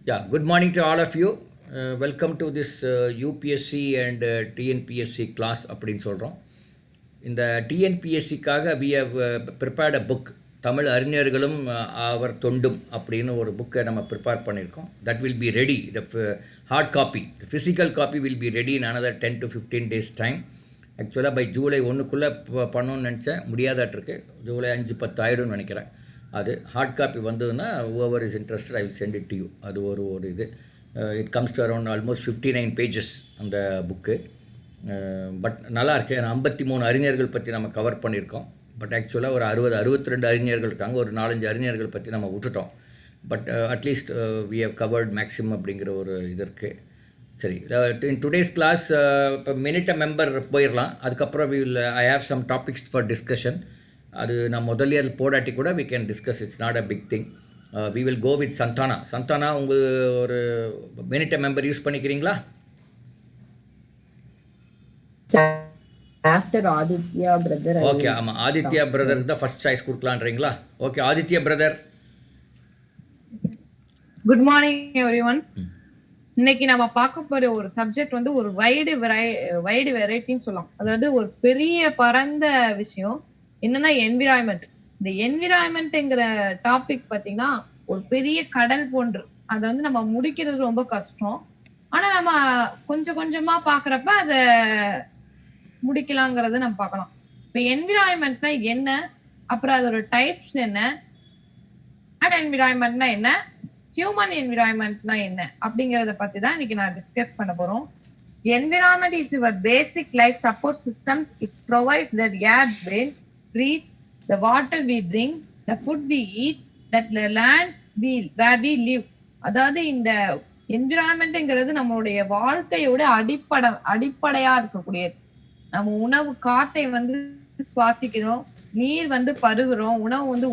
Yeah, good morning to all of you. Welcome to this UPSC and TNPSC class அப்படின்னு சொல்கிறோம். இந்த டிஎன்பிஎஸ்சிக்காக we have prepared a book. Tamil அறிஞர்களும் அவர் தொண்டும் அப்படின்னு ஒரு புக்கை நம்ம ப்ரிப்பேர் பண்ணியிருக்கோம். That will be ready. The hard copy, the physical copy will be ready in another 10 to 15 days time. ஆக்சுவலாக பை ஜூலை 1க்குள்ளே பண்ணணும்னு நினச்சேன், முடியாதாட்டிருக்கு. ஜூலை 5-10 ஆகிடும்னு நினைக்கிறேன். அது ஹார்ட் காப்பி வந்ததுன்னா whoever is interested I will send it to you. அது ஒரு இது it comes to around almost 59 pages அந்த புக்கு. பட் நல்லா இருக்கு. 53 அறிஞர்கள் பற்றி நம்ம கவர் பண்ணியிருக்கோம். பட் ஆக்சுவலாக ஒரு 62 அறிஞர்கள் இருக்காங்க. ஒரு 4-5 அறிஞர்கள் பற்றி நம்ம விட்டுட்டோம். But at least we have covered maximum அப்படிங்கிற ஒரு இது இருக்குது. சரி, இன் டுடேஸ் கிளாஸ் இப்போ மினிட் மெம்பர் போயிடலாம். அதுக்கப்புறம் I have some topics for discussion. அது நான் முதல்ல அது போடாட்டி கூட we can discuss. It's not a big thing. We will go with Santhana உங்கள் ஒரு மினிட் மெம்பர் யூஸ் பண்ணிக்கிறீங்களா? After Aditya brother. ஓகே, ஆமாம், ஆதித்யா பிரதருக்கு தான் ஃபர்ஸ்ட் சாய்ஸ் கொடுக்கலான்றீங்களா? Okay, Aditya brother. Good morning everyone. இன்னைக்கு நம்ம பார்க்க போற ஒரு சப்ஜெக்ட் வந்து ஒரு வைடு வெரைட்டின்னு சொல்லலாம். அதாவது ஒரு பெரிய பரந்த விஷயம் என்னன்னா என்விரான்மெண்ட். இந்த என்விரான்மெண்ட்ங்கிற டாபிக் பாத்தீங்கன்னா ஒரு பெரிய கடல் போன்று. அதை வந்து நம்ம முடிக்கிறது ரொம்ப கஷ்டம். ஆனா நம்ம கொஞ்சம் கொஞ்சமா பாக்குறப்ப அதை முடிக்கலாங்கிறத நம்ம பார்க்கலாம். இப்ப என்விரான்மெண்ட்னா என்ன, அப்புறம் அதோட டைப்ஸ் என்ன, என்விரான்மெண்ட்னா என்ன, ஹியூமன் என்விரான்மெண்ட்னா என்ன அப்படிங்கறத பத்தி தான் இன்னைக்கு நான் டிஸ்கஸ் பண்ண போறோம். Environment is your basic life support system. It provides the air we breathe, the water we drink, the food we eat, that the land where we live. அதாவது இந்த என்விரான்மெண்ட்ங்கிறது நம்மளுடைய வாழ்க்கையோட அடிப்படையா இருக்கக்கூடியது. நம்ம உணவு காத்தை வந்து சுவாசிக்கிறோம், நீர் வந்து பருகுறோம், உணவு வந்து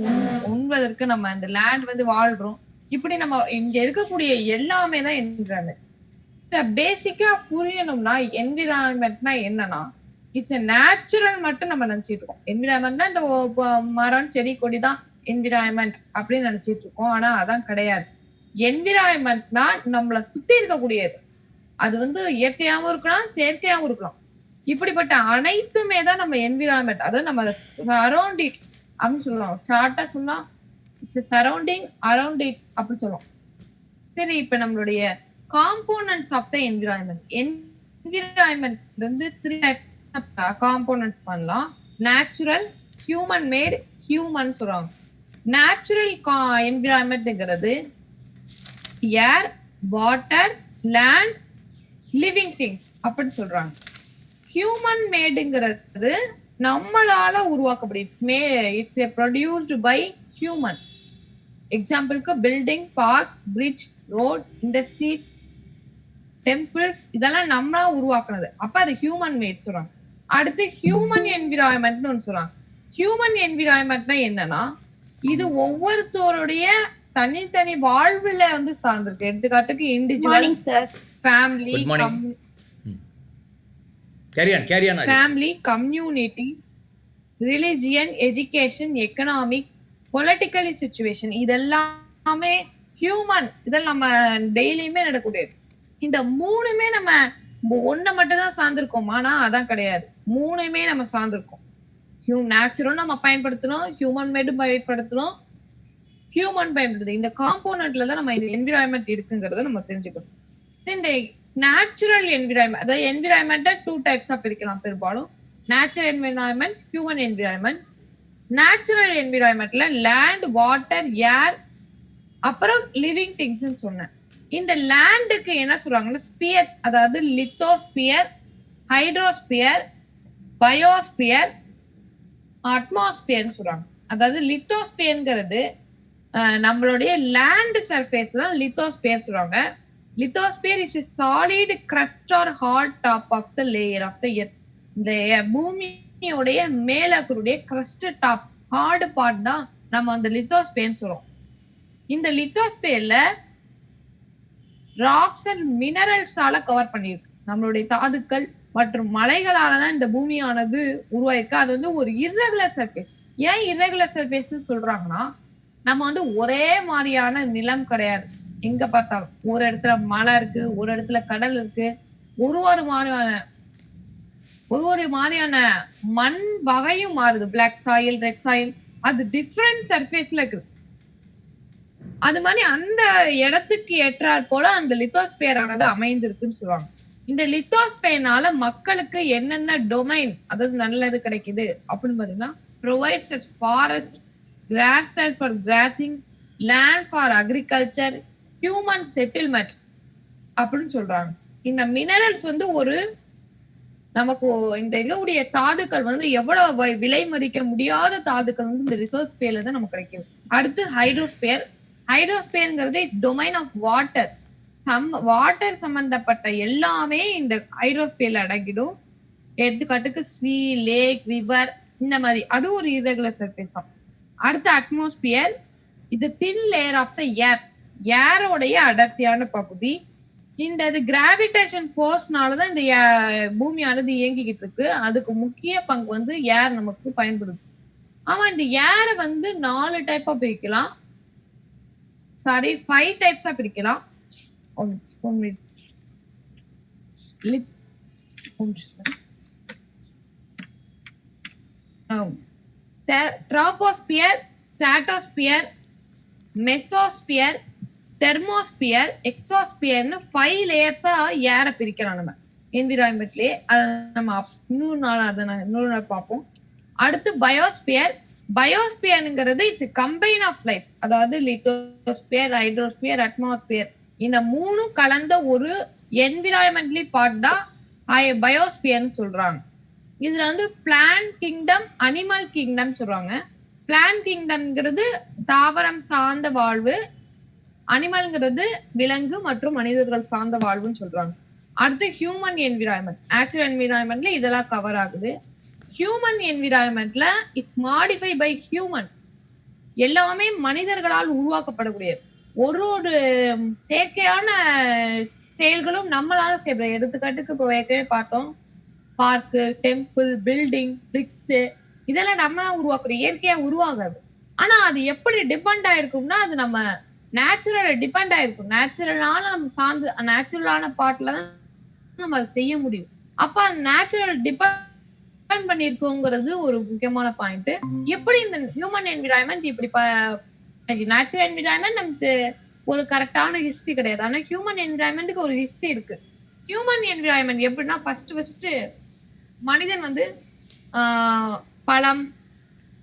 உண்பதற்கு நம்ம அந்த லேண்ட் வந்து வாழ்றோம். இப்படி நம்ம இங்க இருக்கக்கூடிய எல்லாமே தான் என்விரான்மெண்ட். பேசிக்கா புரியணும்னா என்விரான்மெண்ட்னா என்னன்னா இட்ஸ் எ நேச்சுரல் மட்டும் நம்ம நினைச்சிட்டு இருக்கோம். என்விரான்மெண்ட்னா இந்த மரம் செடி கொடி தான் என்விரான்மெண்ட் அப்படின்னு நினைச்சிட்டு இருக்கோம். ஆனா அதான் கிடையாது. என்விரான்மெண்ட்னா நம்மளை சுத்தி இருக்கக்கூடியது. அது வந்து இயற்கையாவும் இருக்கலாம், செயற்கையாவும் இருக்கலாம். இப்படிப்பட்ட அனைத்துமே தான் நம்ம என்விரான்மெண்ட். அதாவது நம்ம அரௌண்ட் இட் அப்படின்னு சொல்லுவோம். ஷார்ட்டா சொன்னா சரௌண்டிங் அரௌண்ட் இட் அப்படின்னு சொல்லுவோம். சரி, இப்ப நம்மளுடைய components of the environment. Environment வந்து 3 காம்போனன்ட்ஸ் பண்ணலாம். நேச்சுரல், ஹியூமன் மேட், ஹியூமன் சொல்றாங்க. நேச்சுரல் என்விரான்மெண்ட்ங்கிறது air, water, land, living things அப்படி சொல்றாங்க. ஹியூமன் மேடுங்கிறது நம்மளால உருவாக்கப்படுது. It's produced by human. எக்ஸாம்பிளுக்கு building, parks, bridge, road, industries, temples இதெல்லாம் நம்மளா உருவாக்குனது. அப்ப அது ஹியூமன் மேட் சொல்றாங்க. அடுத்து ஹியூமன் என்விரான்மெண்ட்னு ஒன்று சொல்றாங்க. ஹியூமன் என்விரான்மெண்ட்னா என்னன்னா இது ஒவ்வொருத்தருடைய தனித்தனி வாழ்வுல வந்து சார்ந்திருக்கு. எடுத்துக்காட்டுக்கு individual, family, community, religion, education, economic, political situation இதெல்லாமே ஹியூமன். இதெல்லாம் நம்ம டெய்லியுமே நடக்கக்கூடியது. இந்த மூணுமே நம்ம ஒன்ன மட்டும் தான் சார்ந்திருக்கோம். ஆனா அதான் கிடையாது. மூணுமே நம்ம சார்ந்திருக்கோம். நேச்சுரல் நம்ம பயன்படுத்தணும், ஹியூமன் மேடும் பயன்படுத்தணும், ஹியூமன் பயன்படுது. இந்த காம்போனன்ட்ல தான் நம்ம என்விரான்மெண்ட் இருக்குங்கிறத நம்ம தெரிஞ்சுக்கணும். இந்த நேச்சுரல் என்விரான்மெண்ட், அதாவது என்விரான்மெண்ட்டை 2 டைப்ஸா பிரிக்கலாம் பெரும்பாலும். Natural environment, human environment. Natural என்விரான்மெண்ட்ல லேண்ட், வாட்டர், ஏர், அப்புறம் லிவிங் திங்ஸ் சொன்னேன். இந்த லேண்டுக்கு என்ன சொல்றாங்கன்னா ஸ்பியர்ஸ், அதாவது லித்தோஸ்பியர், ஹைட்ரோஸ்பியர், பயோஸ்பியர், அட்மாஸ்பியர்னு சொல்றாங்க. அதாவது லித்தோஸ்பியர்ங்கிறது நம்மளுடைய லேண்ட் சர்ஃபேஸ் தான் லித்தோஸ்பியர் சொல்றாங்க. Lithosphere is a solid crust or hard top of the layer of the earth. இந்த பூமியோடைய மேல இருக்கக்கூடிய crust டாப் ஹார்ட் பார்ட் தான் நம்ம அந்த லித்தோஸ்பியர்னு சொல்றோம். இந்த லித்தோஸ்பியர்ல ராக்ஸ் அண்ட் மினரல்ஸால கவர் பண்ணிருக்கு. நம்மளுடைய தாதுக்கள் மற்றும் மலைகளாலதான் இந்த பூமியானது உருவாயிருக்கு. அது வந்து ஒரு இர்ரெகுலர் சர்ஃபேஸ். ஏன் இர்ரெகுலர் சர்ஃபேஸ் சொல்றாங்கன்னா நம்ம வந்து ஒரே மாதிரியான நிலம் கிடையாது. எங்க பார்த்தாலும் ஒரு இடத்துல மலை இருக்கு, ஒரு இடத்துல கடல் இருக்கு. ஒரு ஒரு மாதிரியான மண் வகையும் மாறுது. பிளாக் சாயில், ரெட் சாயில், அது டிஃபரெண்ட் சர்ஃபேஸ்ல இருக்கு. அது மாதிரி அந்த இடத்துக்கு ஏற்றாற் போல அந்த லித்தோஸ்பியர் ஆனது அமைந்திருக்குன்னு சொல்லுவாங்க. இந்த லித்தோஸ்பியர்னால மக்களுக்கு என்னென்ன டொமைன், அதாவது நல்லது கிடைக்குது அப்படின்னு பாத்தீங்கன்னா, provides us forest, grassland for grazing, land for agriculture, human settlement அப்படின்னு சொல்றாங்க. இந்த மினரல்ஸ் வந்து ஒரு நமக்கு இந்த இதோடைய தாதுக்கள் வந்து எவ்வளவு விலை மதிக்க முடியாத தாதுக்கள் வந்து இந்த லித்தோஸ்பியர்ல தான் நமக்கு கிடைக்குது. அடுத்து ஹைட்ரோஸ்பியர். ஹைட்ரோஸ்பியர்ங்கிறது is domain of water. Water சம்பந்தப்பட்ட எல்லாமே இந்த ஹைட்ரோஸ்பியர்ல அடங்கிடும். எடுத்துக்காட்டுக்கு சி, லேக், ரிவர், இந்த மாதிரி. அது ஒரு irregular சர்ஃபேஸ் தான். அடுத்து அட்மாஸ்பியர். இது தின் லேயர் ஆஃப் த ஏர். ஏரோடைய அடர்த்தியான பகுதி. இந்த கிராவிடேஷன் ஃபோர்ஸ்னாலதான் இந்த பூமியானது இயங்கிக்கிட்டு இருக்கு. அதுக்கு முக்கிய பங்கு வந்து ஏர் நமக்கு பயன்படுது. ஆமா, இந்த ஏரை வந்து 4 டைப்பா பிரிக்கலாம். சாரி, 5 டைப்ஸா பிரிக்கலாம். ட்ரோபோஸ்பியர், ஸ்ட்ராட்டோஸ்பியர், மெசோஸ்பியர், தெர்மோஸ்பியர், எக்ஸோஸ்பியர்னு 5 லேயர்ஸா ஏரை பிரிக்கலாம் நம்ம என்விரான்மெண்ட்லயே. அதை நம்ம இன்னொரு நாள் பார்ப்போம். அடுத்து பயோஸ்பியர். பயோஸ்பியர்ங்கிறது இட்ஸ் கம்பைன் ஆஃப் லைஃப். அதாவது லித்தோஸ்பியர், ஹைட்ரோஸ்பியர், அட்மாஸ்பியர், இந்த 3 கலந்த ஒரு என்விரான்மெண்ட்லி பார்ட் தான் பயோஸ்பியர்னு சொல்றாங்க. இதுல வந்து பிளான்ட் கிங்டம், அனிமல் கிங்டம் சொல்றாங்க. பிளான்ட் கிங்டம்ங்கிறது தாவரம் சார்ந்த வாழ்வு, அனிமல்ங்கிறது விலங்கு மற்றும் மனிதர்கள் சார்ந்த வாழ்வுன்னு சொல்றாங்க. அடுத்து ஹியூமன் என்விரான்மெண்ட். நேச்சுரல் என்விரான்மெண்ட்ல இதெல்லாம் கவர் ஆகுது. ஹியூமன் என்விரான்மெண்ட்ல இட்ஸ் மாடிஃபை பை ஹியூமன். எல்லாமே மனிதர்களால் உருவாக்கப்படக்கூடியது. ஒரு ஒரு செயற்கையான செயல்களும் நம்மளால செய்யப்படுது. எடுத்துக்காட்டுக்கு இப்போ ஏற்கனவே பார்த்தோம், பார்க்கு, டெம்பிள், பில்டிங், பிரிக்ஸ், இதெல்லாம் நம்ம உருவாக்குறோம், இயற்கையா உருவாகாது. ஆனா அது எப்படி டிபெண்ட் ஆயிருக்கும்னா, அது நம்ம நேச்சுரல் டிபெண்ட் ஆயிருக்கும். நேச்சுரலான நம்ம சார்ந்து நேச்சுரலான பார்ட்ல தான் நம்ம அதை செய்ய முடியும். அப்ப அந்த நேச்சுரல் டிபெண்ட் பண்ணிருக்கோங்கிறது ஒரு முக்கியமான பாயிண்ட். எப்படி இந்த ஹியூமன் என்விரான்மெண்ட் இப்படி நேச்சுரல் என்விரான்மெண்ட் நமக்கு ஒரு கரெக்டான ஹிஸ்டரி கிடையாது. ஆனா ஹியூமன் என்விரான்மெண்ட்டுக்கு ஒரு ஹிஸ்டரி இருக்கு. ஹியூமன் என்விரான்மெண்ட் எப்படின்னா, ஃபர்ஸ்ட் மனிதன் வந்து பழம்,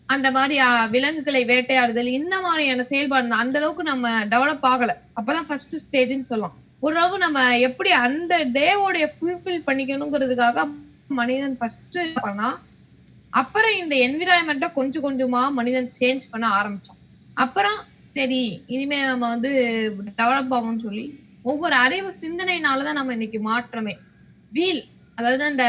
அந்த மாதிரி விலங்குகளை வேட்டையாடுதல், இந்த மாதிரியான செயல்பாடு அந்த அளவுக்கு நம்ம டெவலப் ஆகல. அப்பதான் ஃபர்ஸ்ட் ஸ்டேஜ்னு சொல்லலாம். ஓரளவு நம்ம எப்படி அந்த டேவோடைய ஃபுல்ஃபில் பண்ணிக்கணுங்கிறதுக்காக மனிதன் ஃபர்ஸ்ட் பண்ணா, அப்புறம் இந்த என்விரான்மெண்ட்டை கொஞ்சம் கொஞ்சமா மனிதன் சேஞ்ச் பண்ண ஆரம்பிச்சான். அப்புறம் சரி, இனிமே நம்ம வந்து டெவலப் ஆகும்னு சொல்லி ஒவ்வொரு அறிவு சிந்தனையினாலதான் நம்ம இன்னைக்கு மாற்றமே. வீல், அதாவது அந்த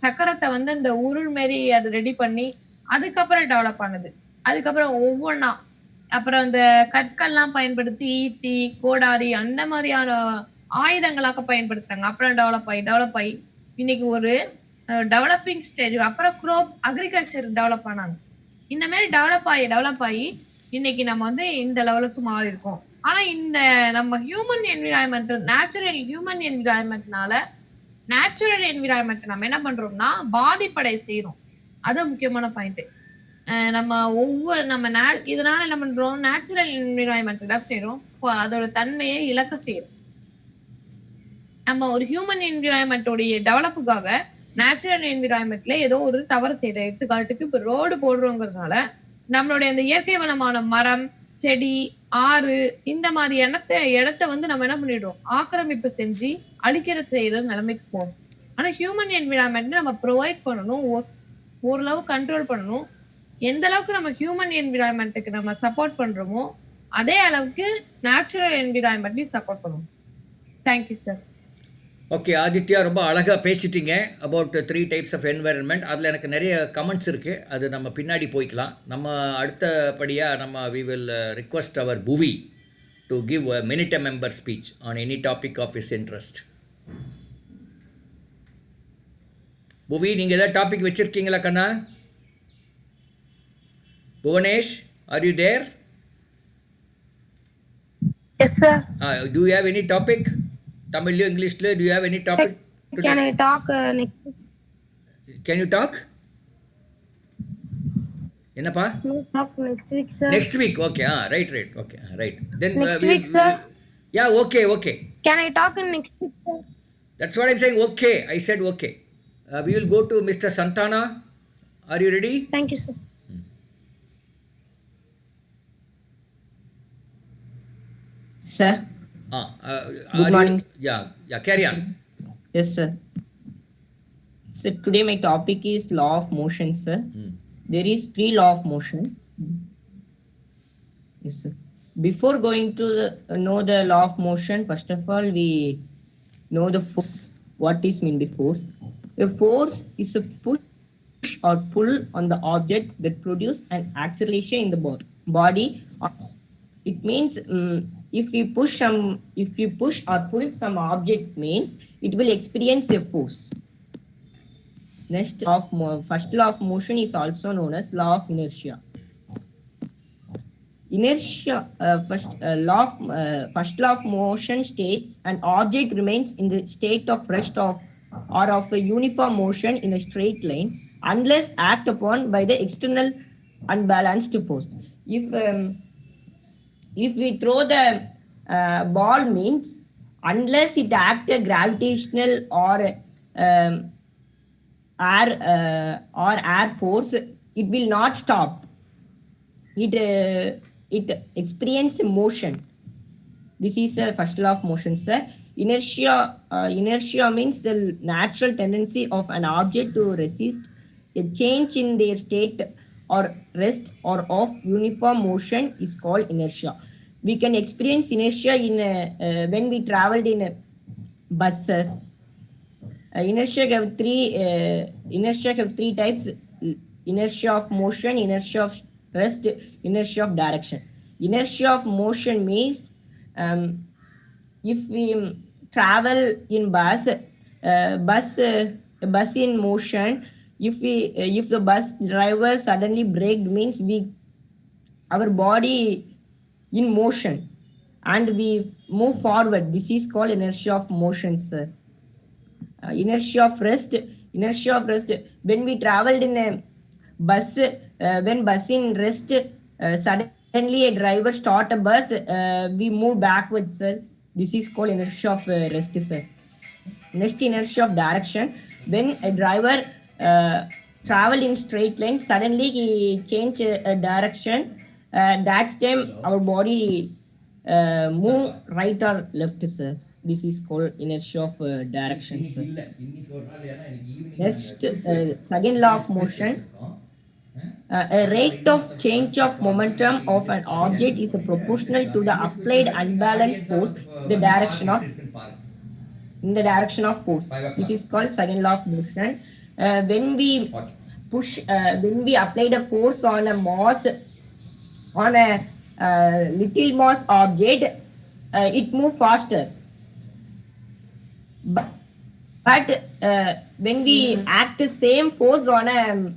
சக்கரத்தை வந்து அந்த உருள் மாரி அதை ரெடி பண்ணி அதுக்கப்புறம் டெவலப் ஆனது. அதுக்கப்புறம் ஒவ்வொன்னா அப்புறம் இந்த கற்கள்லாம் பயன்படுத்தி ஈட்டி, கோடாரி, அந்த மாதிரியான ஆயுதங்களாக பயன்படுத்துறாங்க. அப்புறம் டெவலப் ஆகி இன்னைக்கு ஒரு டெவலப்பிங் ஸ்டேஜ். அப்புறம் குரோப் அக்ரிகல்ச்சர் டெவலப் ஆனாங்க. இந்த மாதிரி டெவலப் ஆகி இன்னைக்கு நம்ம வந்து இந்த லெவலுக்கு மாறி இருக்கோம். ஆனா இந்த நம்ம ஹியூமன் என்விரான்மெண்ட், நேச்சுரல் ஹியூமன் என்விரான்மெண்ட்னால நேச்சுரல் என்விரான்மெண்ட் நம்ம என்ன பண்றோம்னா பாதிப்படை செய்யறோம். அது முக்கியமான பாயிண்ட். நம்ம இதனால என்ன பண்றோம், நேச்சுரல் என்விரான்மெண்ட் என்ன செய்யறோம், அதோட தன்மையை இழக்க செய்யறோம். நம்ம ஒரு ஹியூமன் என்விரான்மெண்டோடைய டெவலப்புக்காக நேச்சுரல் என்விரான்மெண்ட்ல ஏதோ ஒரு தவறு செய்யறோம். எடுத்துக்காட்டுக்கு இப்ப ரோடு போடுறோங்கிறதுனால நம்மளுடைய அந்த இயற்கை வளமான மரம், செடி, ஆறு, இந்த மாதிரி இடத்த வந்து நம்ம என்ன பண்ணிடுறோம், ஆக்கிரமிப்பு செஞ்சு அழிக்கிற செய்யற நிலைமைக்கு போகணும். ஆனா ஹியூமன் என்விரான்மெண்ட் நம்ம ப்ரொவைட் பண்ணணும், ஓரளவு கண்ட்ரோல் பண்ணணும். எந்த அளவுக்கு நம்ம ஹியூமன் என்விரான்மெண்ட்டுக்கு நம்ம சப்போர்ட் பண்றோமோ அதே அளவுக்கு நேச்சுரல் என்விரான்மெண்ட்டையும் சப்போர்ட் பண்ணுவோம். Thank you sir. ஓகே ஆதித்யா, ரொம்ப அழகாக பேசிட்டீங்க அபவுட் 3 டைப்ஸ் ஆஃப் என்வைரன்மெண்ட். அதில் எனக்கு நிறைய கமெண்ட்ஸ் இருக்குது, அது நம்ம பின்னாடி போய்க்கலாம். நம்ம அடுத்தபடியாக நம்ம வி வில் ரிக்வஸ்ட் அவர் Buvi to give a minute member speech on any topic of his interest. Buvi, நீங்கள் ஏதாவது டாபிக் வச்சுருக்கீங்களா கண்ணா? Bhuvanesh, are you there? Yes, sir. Do you have any topic? Tamil, English, do you have any Sir, topic to can I discuss? talk next week? Can you talk? என்னப்பா? Can I talk next week, sir? Next week, okay. Right. Okay, right. Then Next week, sir. yeah, okay. Can I talk in next week, sir? That's what I'm saying. Okay, I said okay. We will go to Mr. Santana. Are you ready? Thank you, sir. Sir, good morning. Yeah, carry on. Yes, sir. So today my topic is law of motion, sir. There is 3 law of motion. Yes, sir. Before going to know the law of motion, first of all, we know the force. What is mean by force? A force is a push or pull on the object that produce an acceleration in the body. It means if you push or pull some object means it will experience a force. Next first law of motion is also known as law of inertia. First law of motion states an object remains in the state of rest or of a uniform motion in a straight line unless acted upon by the external unbalanced force. If we throw the ball means unless it act a gravitational or air force, it will not stop. It experience motion. This is first law of motion, sir. Inertia means the natural tendency of an object to resist a change in their state or rest or of uniform motion is called inertia. We can experience inertia in when we traveled in a bus, sir. Inertia have three types: inertia of motion, inertia of rest, inertia of direction. Inertia of motion means if we travel in bus in motion, if the bus driver suddenly braked means our body in motion and we move forward. This is called inertia of motion, sir. Inertia of rest. When we traveled in a bus, when bus in rest, suddenly a driver start a bus, we move backwards, sir. This is called inertia of rest, sir. Next, inertia of direction. When a driver travel in straight line, suddenly he change a direction. That time our body move right or left, sir. This is called inertia of direction, sir. Next, second law of motion. A rate of change of momentum of an object is proportional to the applied unbalanced force in the direction of force. This is called second law of motion. When we apply the force on a little mass object, it moves faster. But when we act the same force on a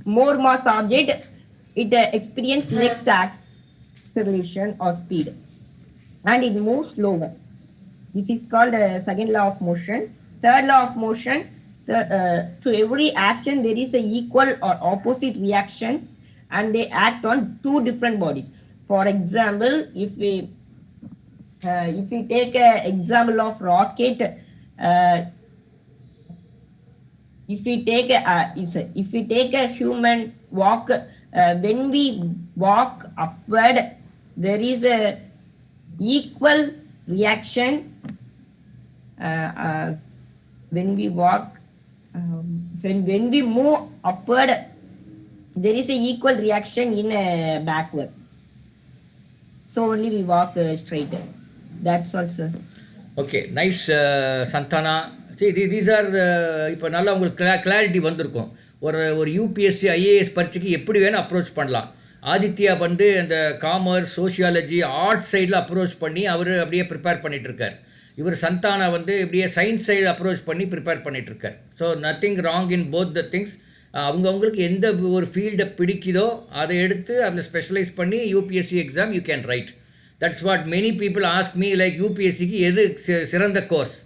more mass object, it experiences next acceleration or speed, and it moves slower. This is called second law of motion. Third law of motion. To every action there is a equal or opposite reactions, and they act on two different bodies. For example, if we take an example of rocket, if we take a human walk, when we walk upward, there is a equal reaction. When we move upward, there is a equal reaction in backward. So only we walk straight. That's all, sir. Okay, nice, Santana. See, these are இப்போ நல்லா உங்களுக்கு clarity வந்திருக்கும். ஒரு UPSC IAS பரீட்சைக்கு எப்படி வேணால் approach பண்ணலாம். ஆதித்யா வந்து அந்த காமர்ஸ், சோஷியாலஜி, ஆர்ட்ஸ் சைடில் அப்ரோச் பண்ணி அவர் அப்படியே ப்ரிப்பேர் பண்ணிகிட்ருக்கார். இவர் சந்தானா வந்து இப்படியே சயின்ஸ் சைடு அப்ரோச் பண்ணி ப்ரிப்பேர் பண்ணிகிட்ருக்கார். So nothing wrong in both the things. அவங்களுக்கு எந்த ஒரு ஃபீல்டை பிடிக்குதோ அதை எடுத்து அதில் ஸ்பெஷலைஸ் பண்ணி UPSC exam you can write. That's what many people ask me, like UPSCக்கு எது சிறந்த course.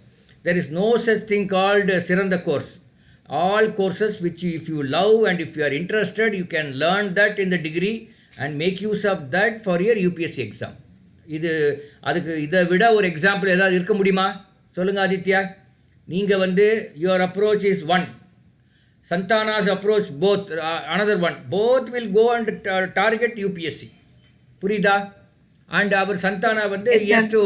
There is no such thing called சிறந்த course. All courses which if you love and if you are interested, you can learn that in the degree and make use of that for your UPSC exam. அதுக்கு இதை விட ஒரு example ஏதாவது இருக்க முடியுமா சொல்லுங்க ஆதித்யா. நீங்கள் your approach is one, Santana's approach both, another one, both will go and target UPSC. புரியுதா? அண்ட் அவர் சந்தானா எஸ் டு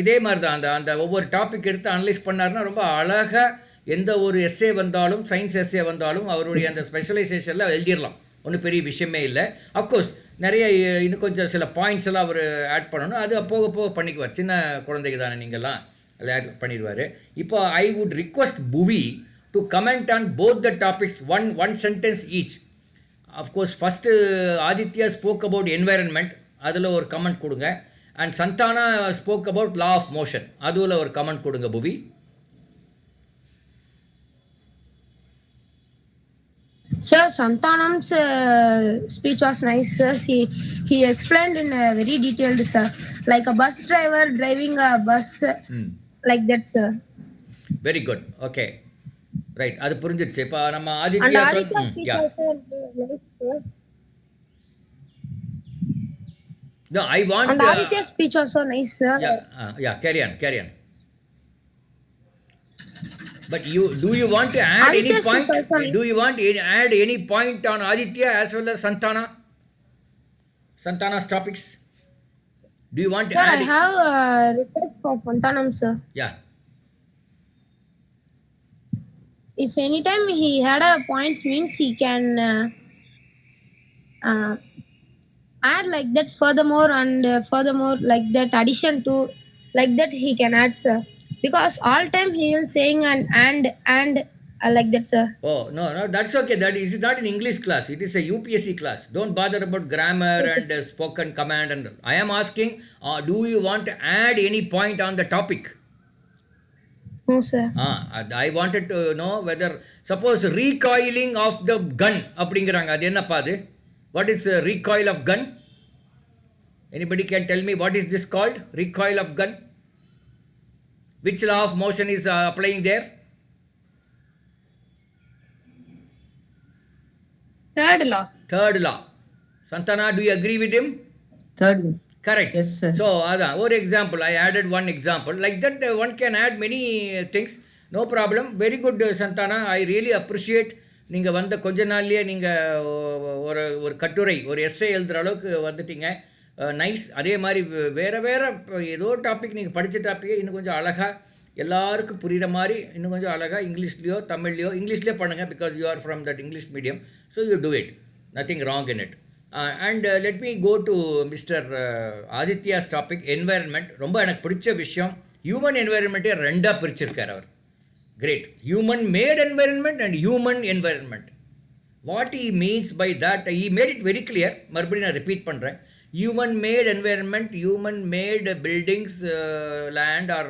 இதே மாதிரி தான் அந்த ஒவ்வொரு டாபிக் எடுத்து அனலைஸ் பண்ணார்னா ரொம்ப அழகாக எந்த ஒரு எஸ்ஏ வந்தாலும் சயின்ஸ் எஸ்ஏ வந்தாலும் அவருடைய அந்த ஸ்பெஷலைசேஷனில் எழுதிடலாம். ஒன்றும் பெரிய விஷயமே இல்லை. அஃப்கோர்ஸ் நிறைய இன்னும் கொஞ்சம் சில பாயிண்ட்ஸ் எல்லாம் அவர் ஆட் பண்ணணும். அது போக போக பண்ணிக்குவார். சின்ன குழந்தைக்கு தானே நீங்கள்லாம் அதில் ஆட் பண்ணிடுவார். இப்போ I would request Puvi to comment on both the topics, one sentence each. Of course first Aditya spoke about environment, அதில் ஒரு கமெண்ட் கொடுங்க. And Santhana spoke about law of motion, அதில் ஒரு கமெண்ட் கொடுங்க புவி. Sir, Santanam's speech was nice, sir. He explained in a very detailed, sir. Like a bus driver driving a bus, like that, sir. Very good. Okay. Right. அது புரிஞ்சிடுச்சு. இப்போ நம்ம Aditya nice, sir. No, I want... And Aditya's speech was so nice, sir. Yeah, carry on. But do you want to add Aditya's any point? nice. Do you want to add any point on Aditya as well as Santana's topics? Do you want to Sir, add? I have a request for Santanam, sir. Yeah. If anytime he had a points means he can add like that furthermore and furthermore like that addition to like that he can add, sir. Because all time he will saying and like that, sir. Oh, no, that's okay. That is not an English class. It is a UPSC class. Don't bother about grammar and spoken command. And I am asking, do you want to add any point on the topic? No, sir. I wanted to know whether, suppose recoiling of the gun, அப்படிங்கிறாங்க, அது என்னப்பா அது? What is recoil of gun? Anybody can tell me what is this called? Recoil of gun? Which law of motion is applying there? Third law. Santana, do you agree with him? Third one. Correct. Yes, sir. So, one example, I added one example. Like that, one can add many things. No problem. Very good, Santana. I really appreciate. நீங்கள் கொஞ்ச நாள்லேயே நீங்கள் ஒரு கட்டுரை, ஒரு essay எழுதுகிற அளவுக்கு வந்துட்டீங்க. நைஸ். அதே மாதிரி வேறு ஏதோ டாபிக் நீங்கள் படித்த டாப்பிக்கே இன்னும் கொஞ்சம் அழகாக எல்லாருக்கும் புரிகிற மாதிரி இன்னும் கொஞ்சம் அழகாக இங்கிலீஷ்லேயோ தமிழ்லையோ, இங்கிலீஷ்லேயே பண்ணுங்கள். Because you are from that English medium. So you do it. Nothing wrong in it. And let me go to mister Aditya's topic, environment. ரொம்ப எனக்கு பிடிச்ச விஷயம், ஹியூமன் என்வைரன்மெண்ட்டே ரெண்டாக பிரிச்சிருக்கார் அவர். Great. Human made environment and human environment. What he means by that, he made it very clear. மறுபடியும் நான் repeat பண்ணுறேன். Human made environment, human made buildings, land or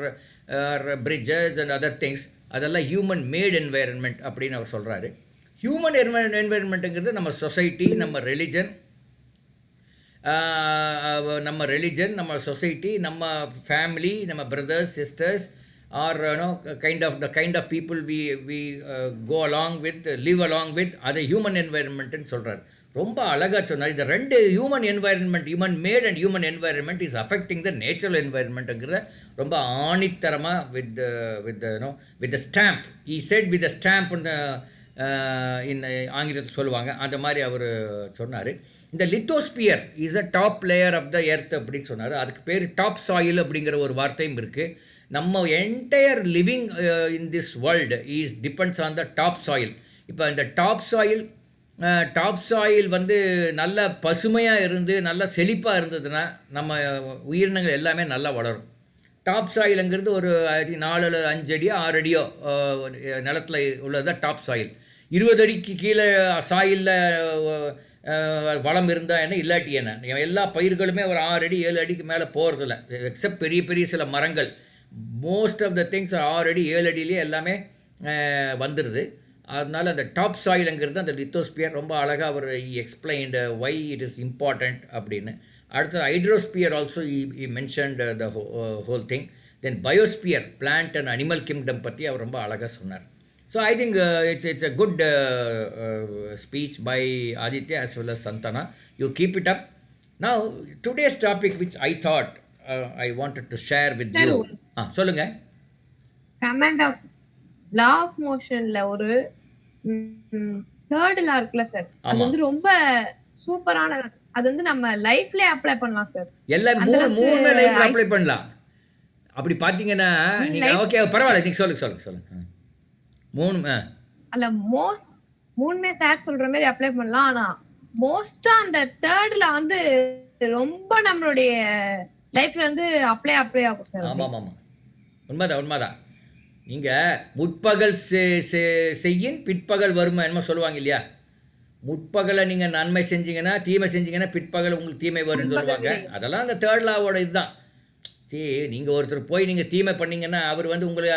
bridges and other things, அதெல்லாம் human made environment அப்படின்னு அவர் சொல்கிறாரு. Human environmentங்கிறது நம்ம society, நம்ம religion, நம்ம society, நம்ம ஃபேமிலி, நம்ம brothers, sisters, or the kind of people we go along with, live along with, அது human என்வைரன்மெண்ட்னு சொல்கிறார். ரொம்ப அழகாக சொன்னார். இந்த ரெண்டு human environment, human made and human environment is affecting the natural என்வைரன்மெண்ட்டுங்கிறத ரொம்ப ஆணித்தரமாக with the stamp. He said with the ஸ்டாம்ப்னு ஆங்கிலத்தில் சொல்லுவாங்க. அந்த மாதிரி அவர் சொன்னார். இந்த lithosphere is a top layer of the earth அப்படின்னு சொன்னார். அதுக்கு பேர் டாப் சாயில் அப்படிங்கிற ஒரு வார்த்தையும் இருக்குது. நம்ம entire living in this world is depends on the top soil. இப்போ இந்த டாப் சாயில் நல்ல பசுமையாக இருந்து நல்லா செழிப்பாக இருந்ததுன்னா நம்ம உயிரினங்கள் எல்லாமே நல்லா வளரும். டாப் சாயிலுங்கிறது ஒரு 4 5 அடியோ 6 அடியோ நிலத்தில் உள்ளது தான் டாப் சாயில். 20 அடிக்கு கீழே சாயிலில் வளம் இருந்தால் என்ன, இல்லாட்டி என்ன. எல்லா பயிர்களுமே ஒரு 6 அடி 7 அடிக்கு மேலே போகிறதில்ல, எக்ஸப்ட் பெரிய சில மரங்கள். மோஸ்ட் ஆஃப் த திங்ஸ் 6 அடி 7 அடியிலே எல்லாமே வந்துடுது. அதனால் அந்த டாப் சாயிலுங்கிறது அந்த லித்தோஸ்பியர் ரொம்ப அழகாக அவர் explained why it is important அப்படின்னு. அடுத்து hydrosphere also he mentioned the whole thing. Then biosphere plant and animal kingdom பற்றி அவர் ரொம்ப அழகாக சொன்னார். So I think it's a good speech by Aditya as well as Santhana. You keep it up. Now today's topic which I thought I wanted to share with you. சொல்லுங்க. Command of law of மோஷன்ல ஒரு third law இருக்குல்ல sir, அது வந்து ரொம்ப சூப்பரான, அது வந்து நம்ம லைஃப்லயே அப்ளை பண்ணலாம் சார். எல்லாம் மூணு லைஃப்ல அப்ளை பண்ணலாம். அப்படி பாத்தீங்கன்னா நீங்க ஓகே பரவாயில்ல, நீங்க சொல்லுங்க. மூணு அல்ல மூணுமே சார் சொல்ற மாதிரி அப்ளை பண்ணலாம். ஆனா மோஸ்டா அந்த தேர்ட்ல வந்து ரொம்ப நம்மளுடைய லைஃப்ல வந்து அப்ளை ஆகும் சார். ஆமா உண்மைதான். நீங்கள் முற்பகல் செய்யின் பிற்பகல் வருமா என்னமோ சொல்லுவாங்க இல்லையா? முற்பகலை நீங்கள் நன்மை செஞ்சீங்கன்னா தீமை செஞ்சீங்கன்னா பிற்பகல் உங்களுக்கு தீமை வரும்னு சொல்லுவாங்க. அதெல்லாம் அந்த தேர்ட் லாவோட இதுதான். சரி, நீங்கள் ஒருத்தர் போய் நீங்கள் தீமை பண்ணிங்கன்னா அவர் வந்து உங்களை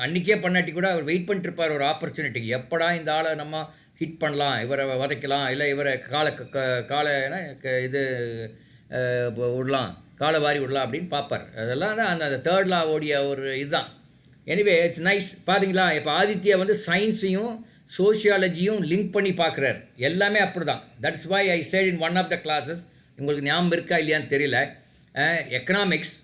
அன்றைக்கே பண்ணாட்டி கூட அவர் வெயிட் பண்ணிட்டுருப்பார் ஒரு ஆப்பர்ச்சுனிட்டிக்கு. எப்படா இந்த ஆளை நம்ம ஹிட் பண்ணலாம், இவரை வதைக்கலாம், இல்லை இவரை காலை இது விடலாம், காலை வாரி விடலாம் அப்படின்னு பார்ப்பார். அதெல்லாம் தான் அந்த தேர்ட் லாவோடைய ஒரு இதுதான். Anyway it's nice. பார்த்தீங்களா, இப்போ ஆதித்யா வந்து சயின்ஸையும் சோஷியாலஜியும் லிங்க் பண்ணி பார்க்குறாரு. எல்லாமே அப்படி தான். That's why I said in one of the classes, உங்களுக்கு ஞாபகம் இருக்கா இல்லையான்னு தெரியல, எக்கனாமிக்ஸ்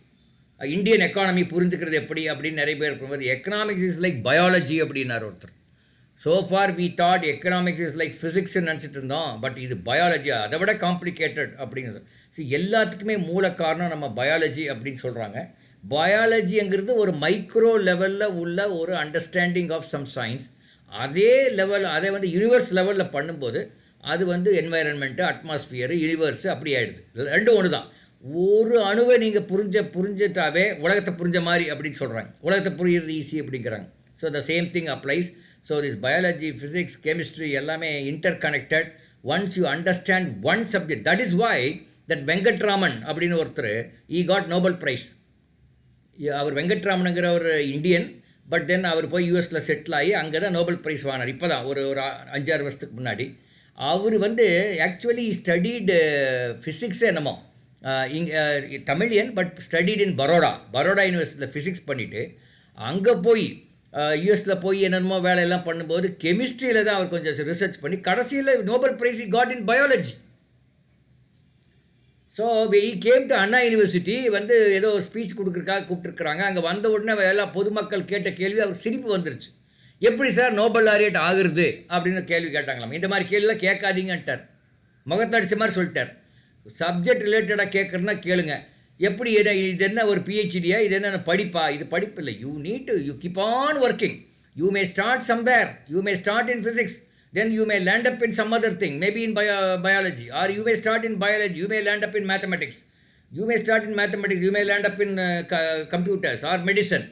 இந்தியன் எக்கானமி புரிஞ்சுக்கிறது எப்படி அப்படின்னு நிறைய பேர் இருக்கும்போது எக்கனாமிக்ஸ் இஸ் லைக் பயாலஜி அப்படின்னார் ஒருத்தர். So far we thought economics is like ஃபிசிக்ஸ்ன்னு நினச்சிட்டு இருந்தோம். பட் இது பயாலஜி, அதை விட காம்ப்ளிகேட்டட் அப்படிங்கிறது. ஸோ எல்லாத்துக்குமே மூல காரணம் நம்ம பயாலஜி அப்படின்னு சொல்கிறாங்க. பயாலஜிங்கிறது ஒரு மைக்ரோ லெவலில் உள்ள ஒரு அண்டர்ஸ்டாண்டிங் ஆஃப் சம் சயின்ஸ். அதை வந்து யூனிவர்ஸ் லெவலில் பண்ணும்போது அது வந்து என்வைரன்மெண்ட்டு, அட்மாஸ்பியரு, யூனிவர்ஸு அப்படி ஆகிடுது. ரெண்டும் ஒன்று தான். ஒரு அணுவை நீங்கள் புரிஞ்சிட்டாவே உலகத்தை புரிஞ்ச மாதிரி அப்படின்னு சொல்கிறாங்க. உலகத்தை புரியுறது ஈஸி அப்படிங்கிறாங்க. So the same thing applies. So this biology, physics, chemistry எல்லாமே interconnected. Once you understand one subject, that is why that Venkatraman அப்படின்னு ஒருத்தர் ஈ காட் நோபல் ப்ரைஸ். அவர் வெங்கட்ராமனுங்கிற ஒரு இந்தியன், பட் தென் அவர் போய் யூஎஸில் செட்டில் ஆகி அங்கே தான் நோபல் ப்ரைஸ் வாங்கினார். இப்போ தான் ஒரு 5-6 வருஷத்துக்கு முன்னாடி. அவர் வந்து ஆக்சுவலி ஸ்டடீடு ஃபிசிக்ஸே என்னமோ இங்கே தமிழியன், பட் ஸ்டடீட் இன் பரோடா யூனிவர்சிட்டியில் ஃபிசிக்ஸ் பண்ணிவிட்டு அங்கே போய் யூஎஸில் போய் என்னென்னமோ வேலையெல்லாம் பண்ணும்போது கெமிஸ்ட்ரியில் தான் அவர் கொஞ்சம் ரிசர்ச் பண்ணி கடைசியில் Nobel prize got in biology. So he came to Anna university. வந்து ஏதோ ஸ்பீச் கொடுக்குறதுக்காக கூப்பிட்டுருக்குறாங்க. அங்கே வந்த உடனே எல்லா பொதுமக்கள் கேட்ட கேள்வி அவர் சிரிப்பு வந்துருச்சு. எப்படி சார் நோபல் லாரியட் ஆகுறது அப்படின்னு கேள்வி கேட்டாங்களாம். இந்த மாதிரி கேள்விலாம் கேட்காதீங்கன்ட்டார். முகத்தடிச்ச மாதிரி சொல்லிட்டார். சப்ஜெக்ட் ரிலேட்டடாக கேட்குறதுனா கேளுங்க. எப்படி இது என்ன ஒரு பிஹெச்டியா, இது என்ன படிப்பா? இது படிப்பு இல்லை. You keep on working. You may start somewhere. You may start in physics, then you may land up in some other thing, maybe in biology, or you may start in biology, you may land up in mathematics. You may start in mathematics, you may land up in computers or medicine.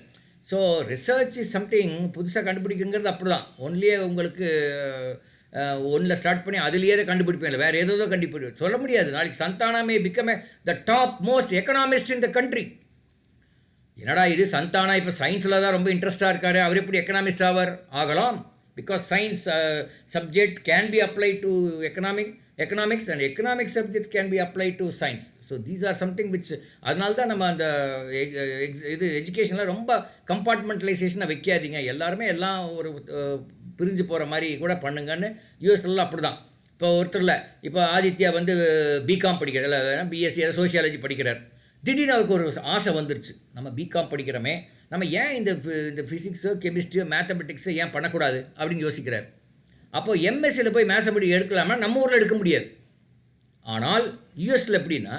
So research is something புதுசாக கண்டுபிடிக்குங்கிறது அப்படி தான். ஒன்லியே உங்களுக்கு ஒன்றில் start பண்ணி அதுலேயே தான் கண்டுபிடிப்பேன், வேறு ஏதோ கண்டுபிடிப்பேன் சொல்ல முடியாது. நாளைக்கு சந்தானாமே become the top most economist in the country. என்னடா இது சந்தானா இப்போ சயின்ஸில் தான் ரொம்ப இன்ட்ரெஸ்டாக இருக்காரு, அவர் எப்படி எக்கனாமிஸ்ட் ஆகலாம்? Because science subject can be applied to economics and economic subjects can be applied to science. So these are something which அதனால தான் நம்ம அந்த இது எஜுகேஷனில் ரொம்ப கம்பார்ட்மெண்டலைசேஷனை வைக்காதீங்க. எல்லாருமே எல்லாம் ஒரு பிரிஞ்சு போகிற மாதிரி கூட பண்ணுங்கன்னு யூஎஸ்லாம் அப்படி தான். இப்போ ஒருத்தரில் இப்போ ஆதித்யா வந்து பிகாம் படிக்கிறார், இல்லை பிஎஸ்சி சோஷியாலஜி படிக்கிறார். திடீர்னு அவருக்கு ஒரு ஆசை வந்துருச்சு, நம்ம பிகாம் படிக்கிறோமே, நம்ம ஏன் இந்த ஃபிசிக்ஸோ கெமிஸ்ட்ரியோ மேத்தமெட்டிக்ஸோ ஏன் பண்ணக்கூடாது அப்படின்னு யோசிக்கிறார். அப்போது எம்எஸ்சியில் போய் மேத்தமெட்டிக்ஸ் எடுக்கலாமா, நம்ம ஊரில் எடுக்க முடியாது. ஆனால் யூஎஸில் எப்படின்னா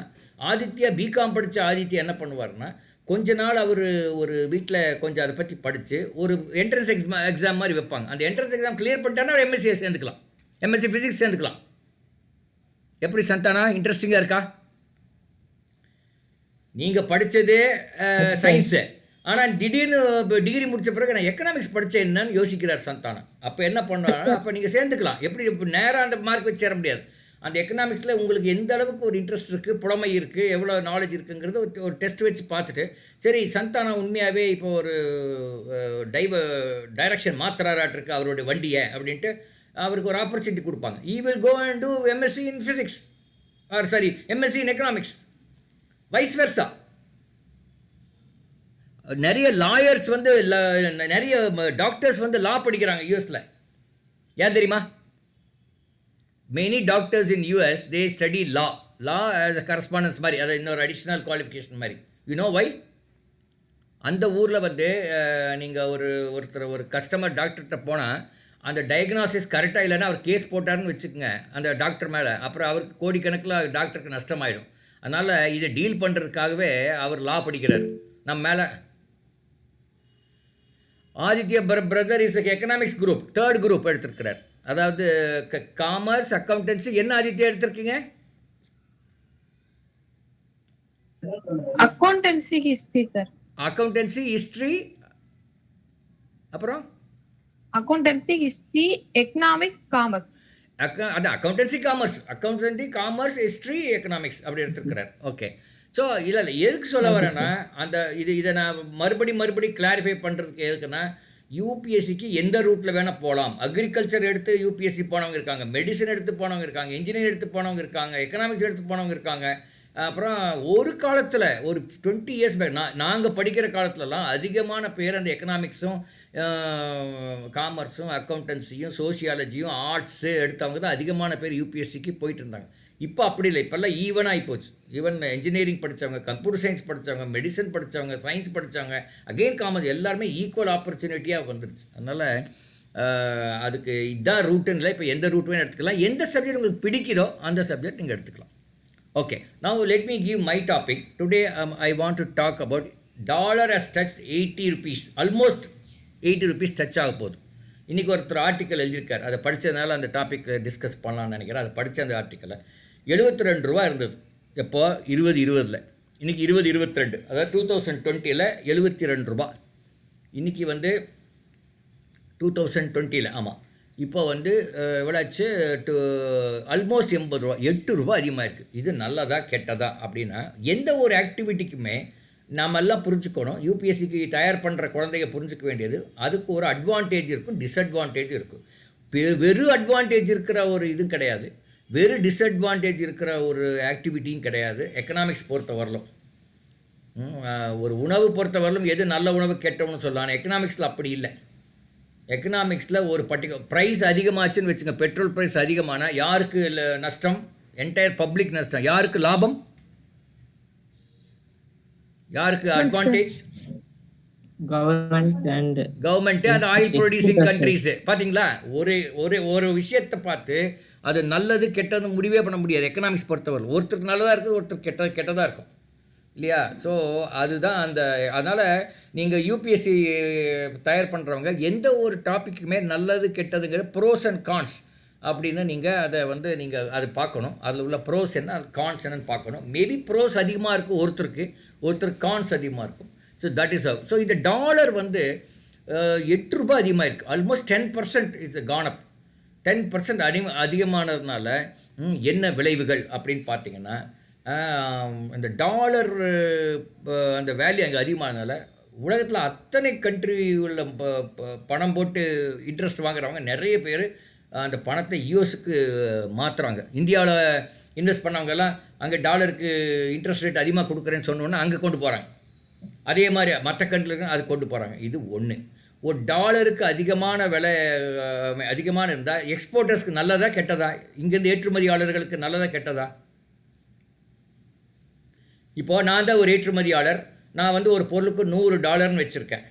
ஆதித்யா பிகாம் படித்த ஆதித்யா என்ன பண்ணுவார்னா, கொஞ்ச நாள் அவர் ஒரு வீட்டில் கொஞ்சம் அதை பற்றி படித்து ஒரு என்ட்ரன்ஸ் எக்ஸாம் மாதிரி வைப்பாங்க. அந்த என்ட்ரன்ஸ் எக்ஸாம் கிளியர் பண்ணிட்டான்னா அவர் எம்எஸ்சியை சேர்ந்துக்கலாம், எம்எஸ்சி ஃபிசிக்ஸ் சேர்ந்துக்கலாம். எப்படி சந்தானா, இன்ட்ரெஸ்டிங்காக இருக்கா? நீங்கள் படித்ததே சயின்ஸு, ஆனால் திடீர்னு டிகிரி முடித்த பிறகு நான் எக்கனாமிக்ஸ் படித்தேன் என்னன்னு யோசிக்கிறார் சந்தானம். அப்போ என்ன பண்ணுவாங்கன்னா, அப்போ நீங்கள் சேர்ந்துக்கலாம். எப்படி இப்போ நேராக அந்த மார்க் வச்சு சேர முடியாது. அந்த எக்கனாமிக்ஸில் உங்களுக்கு எந்த அளவுக்கு ஒரு இன்ட்ரெஸ்ட் இருக்குது, புலமை இருக்குது, எவ்வளோ நாலேஜ் இருக்குங்கிறது ஒரு டெஸ்ட் வச்சு பார்த்துட்டு, சரி சந்தானம் உண்மையாகவே இப்போ ஒரு டைரக்ஷன் மாத்திராராட்டிருக்கு அவருடைய வண்டியை அப்படின்ட்டு அவருக்கு ஒரு ஆப்பர்ச்சுனிட்டி கொடுப்பாங்க. He will go and do MSc in physics or sorry MSc in economics. Vice versa. நிறைய லாயர்ஸ் வந்து நிறைய டாக்டர்ஸ் வந்து லா படிக்கிறாங்க யூஎஸில். ஏன் தெரியுமா? Many doctors in US they study law. Law correspondence மாதிரி, அதை இன்னொரு அடிஷ்னல் குவாலிஃபிகேஷன் மாதிரி. You know why? அந்த ஊரில் வந்து நீங்கள் ஒரு கஸ்டமர் டாக்டர்கிட்ட போனால் அந்த டயக்னாசிஸ் கரெக்டாக இல்லைன்னா அவர் கேஸ் போட்டார்னு வச்சுக்கோங்க அந்த டாக்டர் மேலே, அப்புறம் அவருக்கு கோடிக்கணக்கில் டாக்டருக்கு நஷ்டமாயிடும். அதனால் இதை டீல் பண்ணுறதுக்காகவே அவர் லா படிக்கிறார் நம்ம மேலே. Aditya brother is economics group, 3rd group எடுத்திருக்கிறார். அதாவது காமர்ஸ், அக்கௌண்டன்சி. என்ன ஆதித்யா எடுத்திருக்கீங்க? Accountancy history sir. Accountancy history, அப்புறம் அக்கௌண்டன்சி ஹிஸ்டரி, எக்கனாமிக்ஸ், காமர்ஸ். அது அக்கௌண்டன்சி காமர்ஸ், ஹிஸ்ட்ரி, எக்கனாமிக்ஸ் அப்படி எடுத்துருக்கிறார். ஓகே. ஸோ இல்லை எதுக்கு சொல்ல வரேன்னா, அந்த இதை நான் மறுபடி கிளாரிஃபை பண்ணுறதுக்கு எதுக்குன்னா, யூபிஎஸ்சிக்கு எந்த ரூட்டில் வேணால் போகலாம். அக்ரிகல்ச்சர் எடுத்து யூபிஎஸ்சி போனவங்க இருக்காங்க, மெடிசன் எடுத்து போனவங்க இருக்காங்க, இன்ஜினியர் எடுத்து போனவங்க இருக்காங்க, எக்கனாமிக்ஸ் எடுத்து போனவங்க இருக்காங்க. அப்புறம் ஒரு காலத்தில் ஒரு 20 இயர்ஸ் பேக் நாங்கள் படிக்கிற காலத்துலலாம் அதிகமான பேர் அந்த எக்கனாமிக்ஸும் காமர்ஸும் அக்கௌண்டன்சியும் சோஷியாலஜியும் ஆர்ட்ஸு எடுத்தவங்க தான் அதிகமான பேர் யூபிஎஸ்சிக்கு போயிட்டு இருந்தாங்க. இப்போ அப்படி இல்லை. இப்போல்லாம் ஈவனாக போச்சு. ஈவன் இன்ஜினியரிங் படித்தவங்க, கம்ப்யூட்டர் சயின்ஸ் படித்தவங்க, மெடிசன் படித்தவங்க, சயின்ஸ் படித்தவங்க, அகெயின் காமர்ஸ், எல்லாருமே ஈக்குவல் ஆப்பர்ச்சுனிட்டியாக வந்துருச்சு. அதனால் அதுக்கு இதுதான் ரூட்டுன்னு இல்லை. இப்போ எந்த ரூட் வேணும் எடுத்துக்கலாம். எந்த சப்ஜெக்ட் உங்களுக்கு பிடிக்குதோ அந்த சப்ஜெக்ட் நீங்கள் எடுத்துக்கலாம். Okay, now let me give my topic. Today I want to talk about dollar has touched 80 rupees. Almost 80 rupees touch ஆக போகுது. இன்றைக்கி ஒருத்தர் ஆர்டிக்கல் எழுதியிருக்கார். அதை படித்ததுனால அந்த டாபிக் டிஸ்கஸ் பண்ணலான்னு நினைக்கிறேன். அதை படித்த அந்த ஆர்டிக்கலில் 72 ரூபா இருந்தது எப்போ 2020. இன்றைக்கி 2022, அதாவது 2020 72 ரூபா. இன்றைக்கி வந்து 2020 ஆமாம். இப்போ வந்து எவ்வளோச்சு? ஆல்மோஸ்ட் 80 ரூபா, 8 ரூபா அதிகமாக இருக்குது. இது நல்லதா கெட்டதா அப்படின்னா, எந்த ஒரு ஆக்டிவிட்டிக்குமே நாம் எல்லாம் புரிஞ்சுக்கணும். யூபிஎஸ்சிக்கு தயார் பண்ணுற குழந்தைங்க புரிஞ்சுக்க வேண்டியது, அதுக்கு ஒரு அட்வான்டேஜ் இருக்கும், டிஸ்அட்வான்டேஜ் இருக்கும். வெறும் அட்வான்டேஜ் இருக்கிற ஒரு இதுவும் கிடையாது, வெறும் டிஸ்அட்வான்டேஜ் இருக்கிற ஒரு ஆக்டிவிட்டியும் கிடையாது. எக்கனாமிக்ஸ் பொறுத்த வரலும், ஒரு உணவு பொறுத்த வரலும் எது நல்ல உணவு கெட்டவனு சொல்லலாம். எக்கனாமிக்ஸில் அப்படி இல்லை. எக்கனாமிக்ஸில் ஒரு ப்ரைஸ் அதிகமாச்சுன்னு வச்சுங்க, பெட்ரோல் ப்ரைஸ் அதிகமானால் யாருக்கு நஷ்டம்? என்டையர் பப்ளிக் நஷ்டம். யாருக்கு லாபம்? யாருக்கு அட்வான்டேஜ்? கவர்மெண்ட்டு, அந்த ஆயில் ப்ரொடியூசிங் கண்ட்ரீஸு. பார்த்தீங்களா? ஒரு விஷயத்தை பார்த்து அது நல்லது கெட்டது முடிவே பண்ண முடியாது எக்கனாமிக்ஸ் பொறுத்தவரை. ஒருத்தருக்கு நல்லதாக இருக்குது, ஒருத்தருக்கு கெட்டதாக இருக்கும் இல்லையா? ஸோ அதுதான் அதனால் நீங்கள் யூபிஎஸ்சி தயார் பண்ணுறவங்க எந்த ஒரு டாப்பிக்குமே நல்லது கெட்டதுங்கிற ப்ரோஸ் அண்ட் கான்ஸ் அப்படின்னு நீங்கள் அதை வந்து நீங்கள் அதை பார்க்கணும். அதில் உள்ள ப்ரோஸ் என்ன, கான்ஸ் என்னன்னு பார்க்கணும். மேபி ப்ரோஸ் அதிகமாக இருக்கும் ஒருத்தருக்கு கான்ஸ் அதிகமாக இருக்கும். ஸோ தட் இஸ் ஸோ இந்த டாலர் வந்து 8 ரூபா அதிகமாக இருக்குது. ஆல்மோஸ்ட் 10% இட்ஸ் கான் அப். 10% அதிகமானதுனால என்ன விளைவுகள் அப்படின்னு பார்த்தீங்கன்னா, இந்த டாலர் அந்த வேல்யூ அங்கே அதிகமானதுனால உலகத்தில் அத்தனை கண்ட்ரி உள்ள பணம் போட்டு இன்ட்ரெஸ்ட் வாங்குறவங்க நிறைய பேர் அந்த பணத்தை யூஎஸ்க்கு மாற்றுறாங்க. இந்தியாவில் இன்வெஸ்ட் பண்ணவங்கெல்லாம் அங்கே டாலருக்கு இன்ட்ரெஸ்ட் ரேட் அதிகமாக கொடுக்குறேன்னு சொன்னோன்னா அங்கே கொண்டு போகிறாங்க. அதே மாதிரி மற்ற கண்ட்ரிகளுக்கு அது கொண்டு போகிறாங்க. இது ஒன்று. ஒரு டாலருக்கு அதிகமான விலை அதிகமான இருந்தால் எக்ஸ்போர்ட்டர்ஸ்க்கு நல்லதா கெட்டதா? இங்கேருந்து ஏற்றுமதியாளர்களுக்கு நல்லதா கெட்டதா? இப்போது நான் தான் ஒரு ஏற்றுமதியாளர். நான் வந்து ஒரு பொருளுக்கு $100 வச்சுருக்கேன்.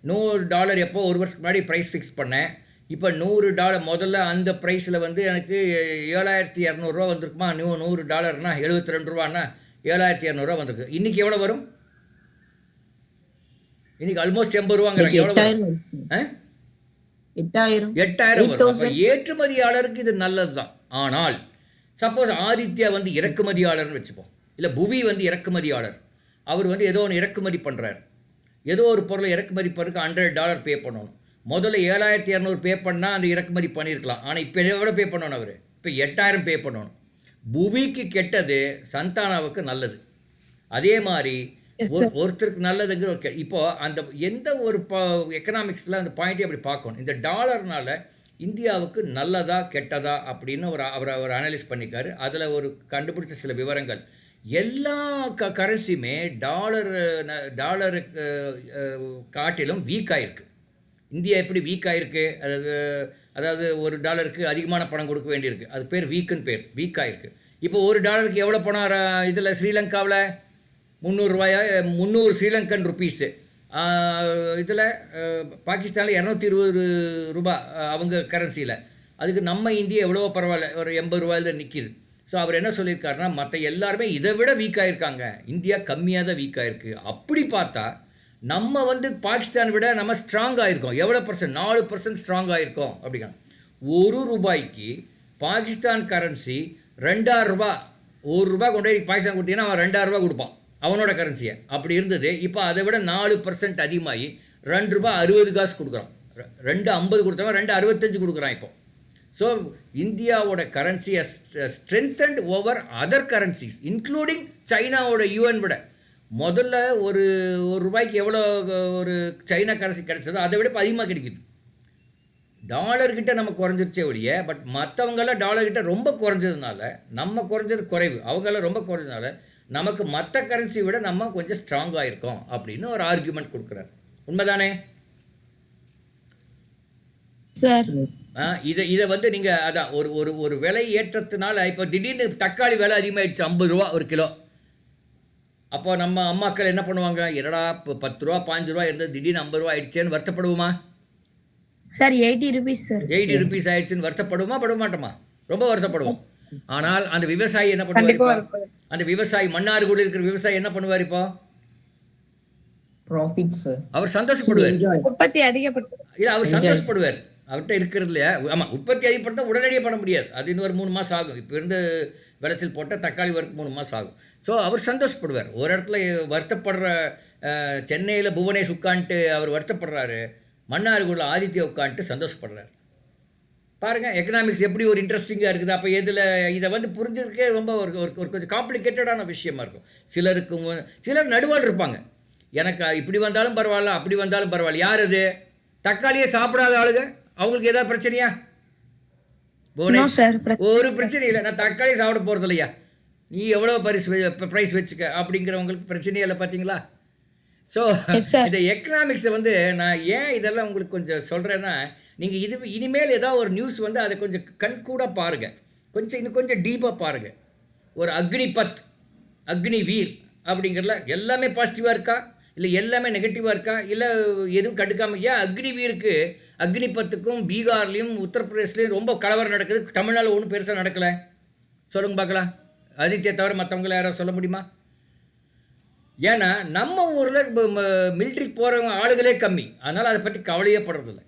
$100 எப்போ ஒரு வருஷத்துக்கு முன்னாடி ப்ரைஸ் ஃபிக்ஸ் பண்ணேன். இப்போ $100 முதல்ல அந்த ப்ரைஸில் வந்து எனக்கு 7200 வந்திருக்குமா? $100னா 72 ரூபான்னா 7200 வந்திருக்கு. இன்றைக்கி எவ்வளோ வரும்? இன்றைக்கி ஆல்மோஸ்ட் 80 ரூபாங்கிறாங்க. எவ்வளோ வரும்? 8000 வரும். ஏற்றுமதியாளருக்கு இது நல்லது தான். ஆனால் சப்போஸ் ஆதித்யா வந்து இறக்குமதியாளர்னு வச்சுப்போம், இல்லை புவி வந்து இறக்குமதியாளர். அவர் வந்து ஏதோ ஒன்று இறக்குமதி பண்ணுறார். ஏதோ ஒரு பொருளை இறக்குமதி பண்ணுறதுக்கு $100 பே பண்ணணும். முதல்ல 7200 பே பண்ணால் அந்த இறக்குமதி பண்ணியிருக்கலாம். ஆனால் இப்போ எவ்வளோ பே பண்ணணும்? அவர் இப்போ 8000 பே பண்ணணும். புவிக்கு கெட்டது, சந்தானாவுக்கு நல்லது. அதே மாதிரி ஒருத்தருக்கு நல்லதுங்கிற இப்போது அந்த எந்த ஒரு எக்கனாமிக்ஸில் அந்த பாயிண்ட்டே அப்படி பார்க்கணும். இந்த டாலர்னால இந்தியாவுக்கு நல்லதா கெட்டதா அப்படின்னு அவர் அனலைஸ் பண்ணிக்காரு. அதில் ஒரு கண்டுபிடிச்ச சில விவரங்கள். எல்லா கரன்சியுமே டாலருக்கு காட்டிலும் வீக் ஆகிருக்கு. இந்தியா எப்படி வீக் ஆகிருக்கு, அதாவது ஒரு டாலருக்கு அதிகமான பணம் கொடுக்க வேண்டியிருக்கு, அது பேர் வீக்குன்னு பேர், வீக் ஆகிருக்கு. இப்போ ஒரு டாலருக்கு எவ்வளோ பணம் இதில் ஸ்ரீலங்காவில் 300 ஸ்ரீலங்கன் ருப்பீஸு. இதில் பாகிஸ்தானில் 220 ரூபா அவங்க கரன்சியில். அதுக்கு நம்ம இந்தியா எவ்வளோ பரவாயில்ல, ஒரு 80 ரூபாயில் நிற்கிது. ஸோ அவர் என்ன சொல்லியிருக்காருன்னா, மற்ற எல்லாருமே இதை விட வீக்காக இருக்காங்க, இந்தியா கம்மியாக தான் வீக்காக இருக்குது. அப்படி பார்த்தா நம்ம பாகிஸ்தான் விட நம்ம ஸ்ட்ராங்காக இருக்கோம். எவ்வளோ பர்சன்ட்? 4% ஸ்ட்ராங்காக இருக்கோம் அப்படிங்க. ₹1 பாகிஸ்தான் கரன்சி 2000 ரூபா. ₹1 கொண்டு போய் பாகிஸ்தான் கொடுத்தீங்கன்னா அவன் 2000 ரூபா கொடுப்பான் அவனோட கரன்சியை. அப்படி இருந்தது. இப்போ அதை விட 4% அதிகமாகி ₹2.60 கொடுக்குறான். 2.50 கொடுத்தவன் 2.65 கொடுக்குறான் இப்போ. ஸோ இந்தியாவோட currency strengthened over other currencies including சைனாவோட யுஎன் விட. முதல்ல ஒரு ரூபாய்க்கு எவ்வளோ ஒரு சைனா கரன்சி கிடைச்சதோ அதை விட இப்போ அதிகமாக கிடைக்குது. டாலர்கிட்ட நம்ம குறைஞ்சிருச்சே ஒழிய, பட் மற்றவங்களாம் டாலர்கிட்ட ரொம்ப குறைஞ்சதுனால, நம்ம குறைஞ்சது குறைவு, அவங்களாம் ரொம்ப குறைஞ்சதுனால நமக்கு மற்ற கரன்சி விட நம்ம கொஞ்சம் ஸ்ட்ராங்காக இருக்கோம் அப்படின்னு ஒரு ஆர்கியூமெண்ட் கொடுக்குறாரு. உண்மைதானே? இதை நீங்கள் அதான் ஒரு விலை ஏற்றத்தினால இப்போ திடீர்னு தக்காளி விலை அதிகமாகிடுச்சு, ₹50 ஒரு கிலோ. அப்போ நம்ம அம்மாக்கள் என்ன பண்ணுவாங்க, என்னடா இப்போ ₹10 ₹5 இருந்தது திடீர்னு ₹50 ஆயிடுச்சேன்னு வருத்தப்படுவோமா? Sir 80 rupees sir. 80 rupees ஆயிடுச்சுன்னு வருத்தப்படுமா, பட மாட்டோமா? ரொம்ப வருத்தப்படுவோம். ஆனால் அந்த விவசாயி என்ன பண்ணுவார்? அந்த விவசாயி, மன்னார்குடியில் இருக்கிற விவசாயி என்ன பண்ணுவார்? இப்போ அவர் சந்தோஷப்படுவார், உற்பத்தி அதிகப்படுத்த. இல்லை அவர் சந்தோஷப்படுவார். அவர்கிட்ட இருக்கிறது இல்லையா, ஆமாம், உற்பத்தி அதிகப்படுத்த உடனடியாக பண்ண முடியாது, அது இன்னும் ஒரு 3 மாதம் ஆகும். இப்போ இருந்து விளைச்சல் போட்டால் தக்காளி வரைக்கும் 3 மாதம் ஆகும். ஸோ அவர் சந்தோஷப்படுவார். ஒரு இடத்துல வருத்தப்படுற, சென்னையில் புவனேஷ் உட்காந்துட்டு அவர் வருத்தப்படுறாரு, மன்னார்குடியில் ஆதித்யா உட்காந்துட்டு சந்தோஷப்படுறாரு. பாருங்கள், எக்கனாமிக்ஸ் எப்படி ஒரு இன்ட்ரெஸ்டிங்காக இருக்குது. அப்போ இதில் இதை புரிஞ்சுருக்கே ரொம்ப ஒரு கொஞ்சம் காம்ப்ளிகேட்டடான விஷயமா இருக்கும். சிலர் நடுவால் இருப்பாங்க, எனக்கு இப்படி வந்தாலும் பரவாயில்ல, அப்படி வந்தாலும் பரவாயில்ல. யார் அது? தக்காளியே சாப்பிடாத ஆளுங்க, அவங்களுக்கு ஏதாவது பிரச்சனையா? ஒரு பிரச்சனை இல்லை, நான் தக்காளி சாப்பிட போகிறது இல்லையா, நீ எவ்வளோ ப்ரைஸ் வச்சுக்க அப்படிங்கிறவங்களுக்கு பிரச்சனையே இல்லை. பார்த்தீங்களா? ஸோ இந்த எக்கனாமிக்ஸை நான் ஏன் இதெல்லாம் உங்களுக்கு கொஞ்சம் சொல்கிறேன்னா, நீங்கள் இனிமேல் ஏதாவது ஒரு நியூஸ் அதை கொஞ்சம் கண்கூட பாருங்கள், இன்னும் கொஞ்சம் டீப்பாக பாருங்கள். ஒரு அக்னிபத், அக்னிவீர் அப்படிங்கிறதுல எல்லாமே பாசிட்டிவாக இருக்கா, இல்லை எல்லாமே நெகட்டிவாக இருக்கா, இல்லை எதுவும் கண்டுக்காமல்? ஏன் அக்னிவீருக்கு, அக்னிபத்துக்கும் பீகார்லேயும் உத்தரப்பிரதேஷ்லேயும் ரொம்ப கலவரம் நடக்குது, தமிழ்நாடு ஒன்றும் பெருசாக நடக்கலை? சொல்லுங்க பார்க்கலாம். ஆதித்யா தவிர மற்றவங்கள யாராவது சொல்ல முடியுமா? ஏன்னா நம்ம ஊரில் மிலிட்ரிக்கு போகிறவங்க ஆளுகளே கம்மி, அதனால் அதை பற்றி கவலையே படுறதில்லை.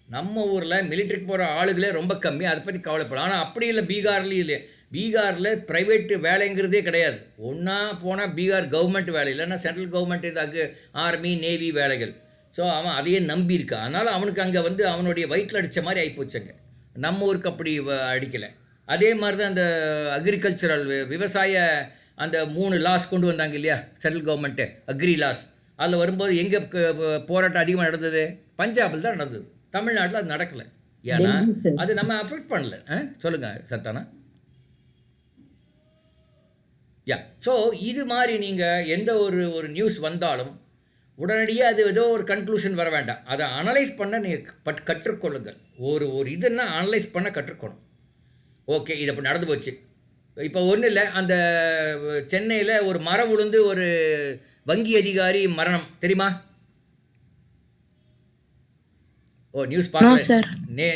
நம்ம ஊரில் மிலிட்ரிக்கு போகிற ஆளுகளே ரொம்ப கம்மி, அதை பற்றி கவலைப்படும். ஆனால் அப்படி இல்லை பீகார்லேயும். இல்லை, பீகாரில் ப்ரைவேட்டு வேலைங்கிறதே கிடையாது. ஒன்றா போனால் பீகார் கவர்மெண்ட் வேலை, இல்லைன்னா சென்ட்ரல் கவர்மெண்ட், இது ஆர்மி நேவி வேலைகள். ஸோ அவன் அதையே நம்பியிருக்கா, அதனால் அவனுக்கு அங்கே அவனுடைய வயிற்றில் அடித்த மாதிரி ஆகிப்போச்சுங்க. நம்ம ஊருக்கு அப்படி அடிக்கலை. அதே மாதிரி தான் அந்த அக்ரிகல்ச்சரல், விவசாய அந்த 3 லாஸ் கொண்டு வந்தாங்க இல்லையா சென்ட்ரல் கவர்மெண்ட்டு, அக்ரி லாஸ். அதில் வரும்போது எங்கே போராட்டம் அதிகமாக நடந்தது? பஞ்சாபில் தான் நடந்தது. தமிழ்நாட்டில் அது நடக்கலை. ஏன்னா அது நம்ம அஃபெக்ட் பண்ணல. சொல்லுங்கள் சத்தானா. ஸோ இது மாதிரி நீங்கள் எந்த ஒரு நியூஸ் வந்தாலும் உடனடியாக அது ஏதோ ஒரு கன்க்ளூஷன் வர வேண்டாம், அதை அனலைஸ் பண்ண நீங்கள் கற்றுக்கொள்ளுங்கள். ஒரு இதுன்னா அனலைஸ் பண்ண கற்றுக்கணும். ஓகே, இது அப்போ நடந்து போச்சு. இப்போ ஒன்றும் இல்லை, அந்த சென்னையில் ஒரு மரம் விழுந்து ஒரு வங்கி அதிகாரி மரணம், தெரியுமா? நியூஸ் பார்க்கல?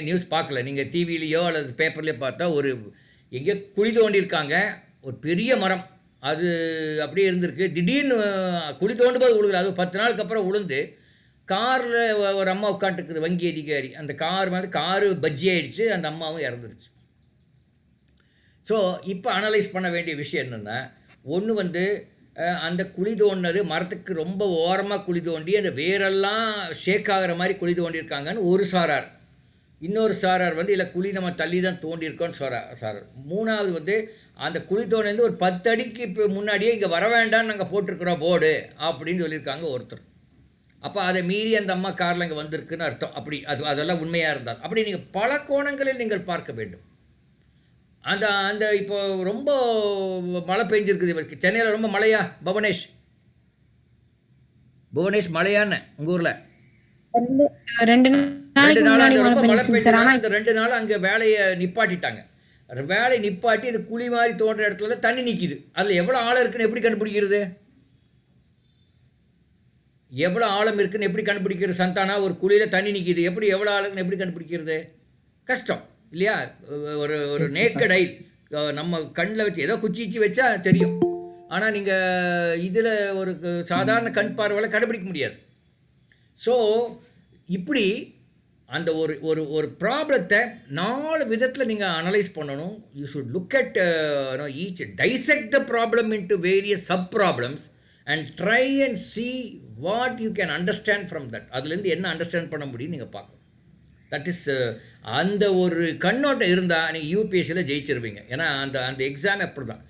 நியூஸ் பார்க்கல நீங்கள்? டிவிலேயோ அல்லது பேப்பர்லேயோ பார்த்தா ஒரு எங்கேயோ குழி தோண்டியிருக்காங்க, ஒரு பெரிய மரம் அது அப்படியே இருந்திருக்கு. திடீர்னு குழி தோண்டும்போது விழுகுது, அது 10 நாளுக்கு அப்புறம் விழுந்து காரில் ஒரு அம்மா உட்காந்துருக்குது, வங்கி அதிகாரி. அந்த காரு பஜ்ஜி ஆகிடுச்சு, அந்த அம்மாவும் இறந்துருச்சு. ஸோ இப்போ அனலைஸ் பண்ண வேண்டிய விஷயம் என்னென்னா, ஒன்று அந்த குழி தோண்டினது மரத்துக்கு ரொம்ப ஓரமாக குழி தோண்டி அந்த வேரெல்லாம் ஷேக் ஆகிற மாதிரி குழி தோண்டியிருக்காங்கன்னு ஒரு சாரார். இன்னொரு சாரார் இல்லை குழி நம்ம தள்ளி தான் தோண்டியிருக்கோன்னு சாரார். மூணாவது அந்த குழி தோண்டிலேருந்து ஒரு 10 அடிக்கு இப்போ முன்னாடியே இங்கே வர வேண்டாம்னு நாங்கள் போட்டிருக்கிறோம் போர்டு அப்படின்னு சொல்லியிருக்காங்க ஒருத்தர். அப்போ அதை மீறி அந்த அம்மா காரில் இங்கே வந்திருக்குன்னு அர்த்தம். அப்படி அதெல்லாம் உண்மையாக இருந்தால் அப்படி நீங்கள் பல கோணங்களில் நீங்கள் பார்க்க வேண்டும். அந்த அந்த இப்போ ரொம்ப மழை பெஞ்சிருக்குது சென்னையில். ரொம்ப மழையா புவனேஷ்? புவனேஷ் மழையான்னு உங்கள் ஊரில்? 2 நாளைக்கு முன்னாடி ரொம்ப மழை பெஞ்சுச்சு சார். பெஞ்சதுனால ஆனா அந்த 2 நாள் அங்கே வேலையை நிப்பாட்டிட்டாங்க. வேலையை நிப்பாட்டி இது குழி மாதிரி தோன்ற இடத்துல தண்ணி நிற்கிது. அதில் எவ்வளோ ஆழம் இருக்குன்னு எப்படி கண்டுபிடிக்கிறது? எவ்வளோ ஆழம் இருக்குன்னு எப்படி கண்டுபிடிக்கிறது சந்தானா? ஒரு குழியில் தண்ணி நிற்கிது, எப்படி எவ்வளோ ஆழம்னு எப்படி கண்டுபிடிக்கிறது? கஷ்டம் இல்லையா? ஒரு ஒரு நேக்கட் ஐ நம்ம கண்ணில் வச்சு ஏதோ குச்சி வச்சா தெரியும். ஆனால் நீங்கள் இதில் ஒரு சாதாரண கண் பார்வையில் கண்டுபிடிக்க முடியாது. ஸோ இப்படி அந்த ஒரு ஒரு ஒரு ப்ராப்ளத்தை 4 விதத்தில் நீங்கள் அனலைஸ் பண்ணணும். You should look at each dissect the problem into various sub problems and try and see what you can understand from that. அதுலேருந்து என்ன அண்டர்ஸ்டாண்ட் பண்ண முடியும் நீங்கள் பார்க்கணும். தட் இஸ் அந்த ஒரு கண்ணோட்டம் இருந்தால் நீங்கள் யூபிஎஸ்சியில் ஜெயிச்சிருவீங்க. ஏன்னா அந்த அந்த எக்ஸாம் அப்படி தான்.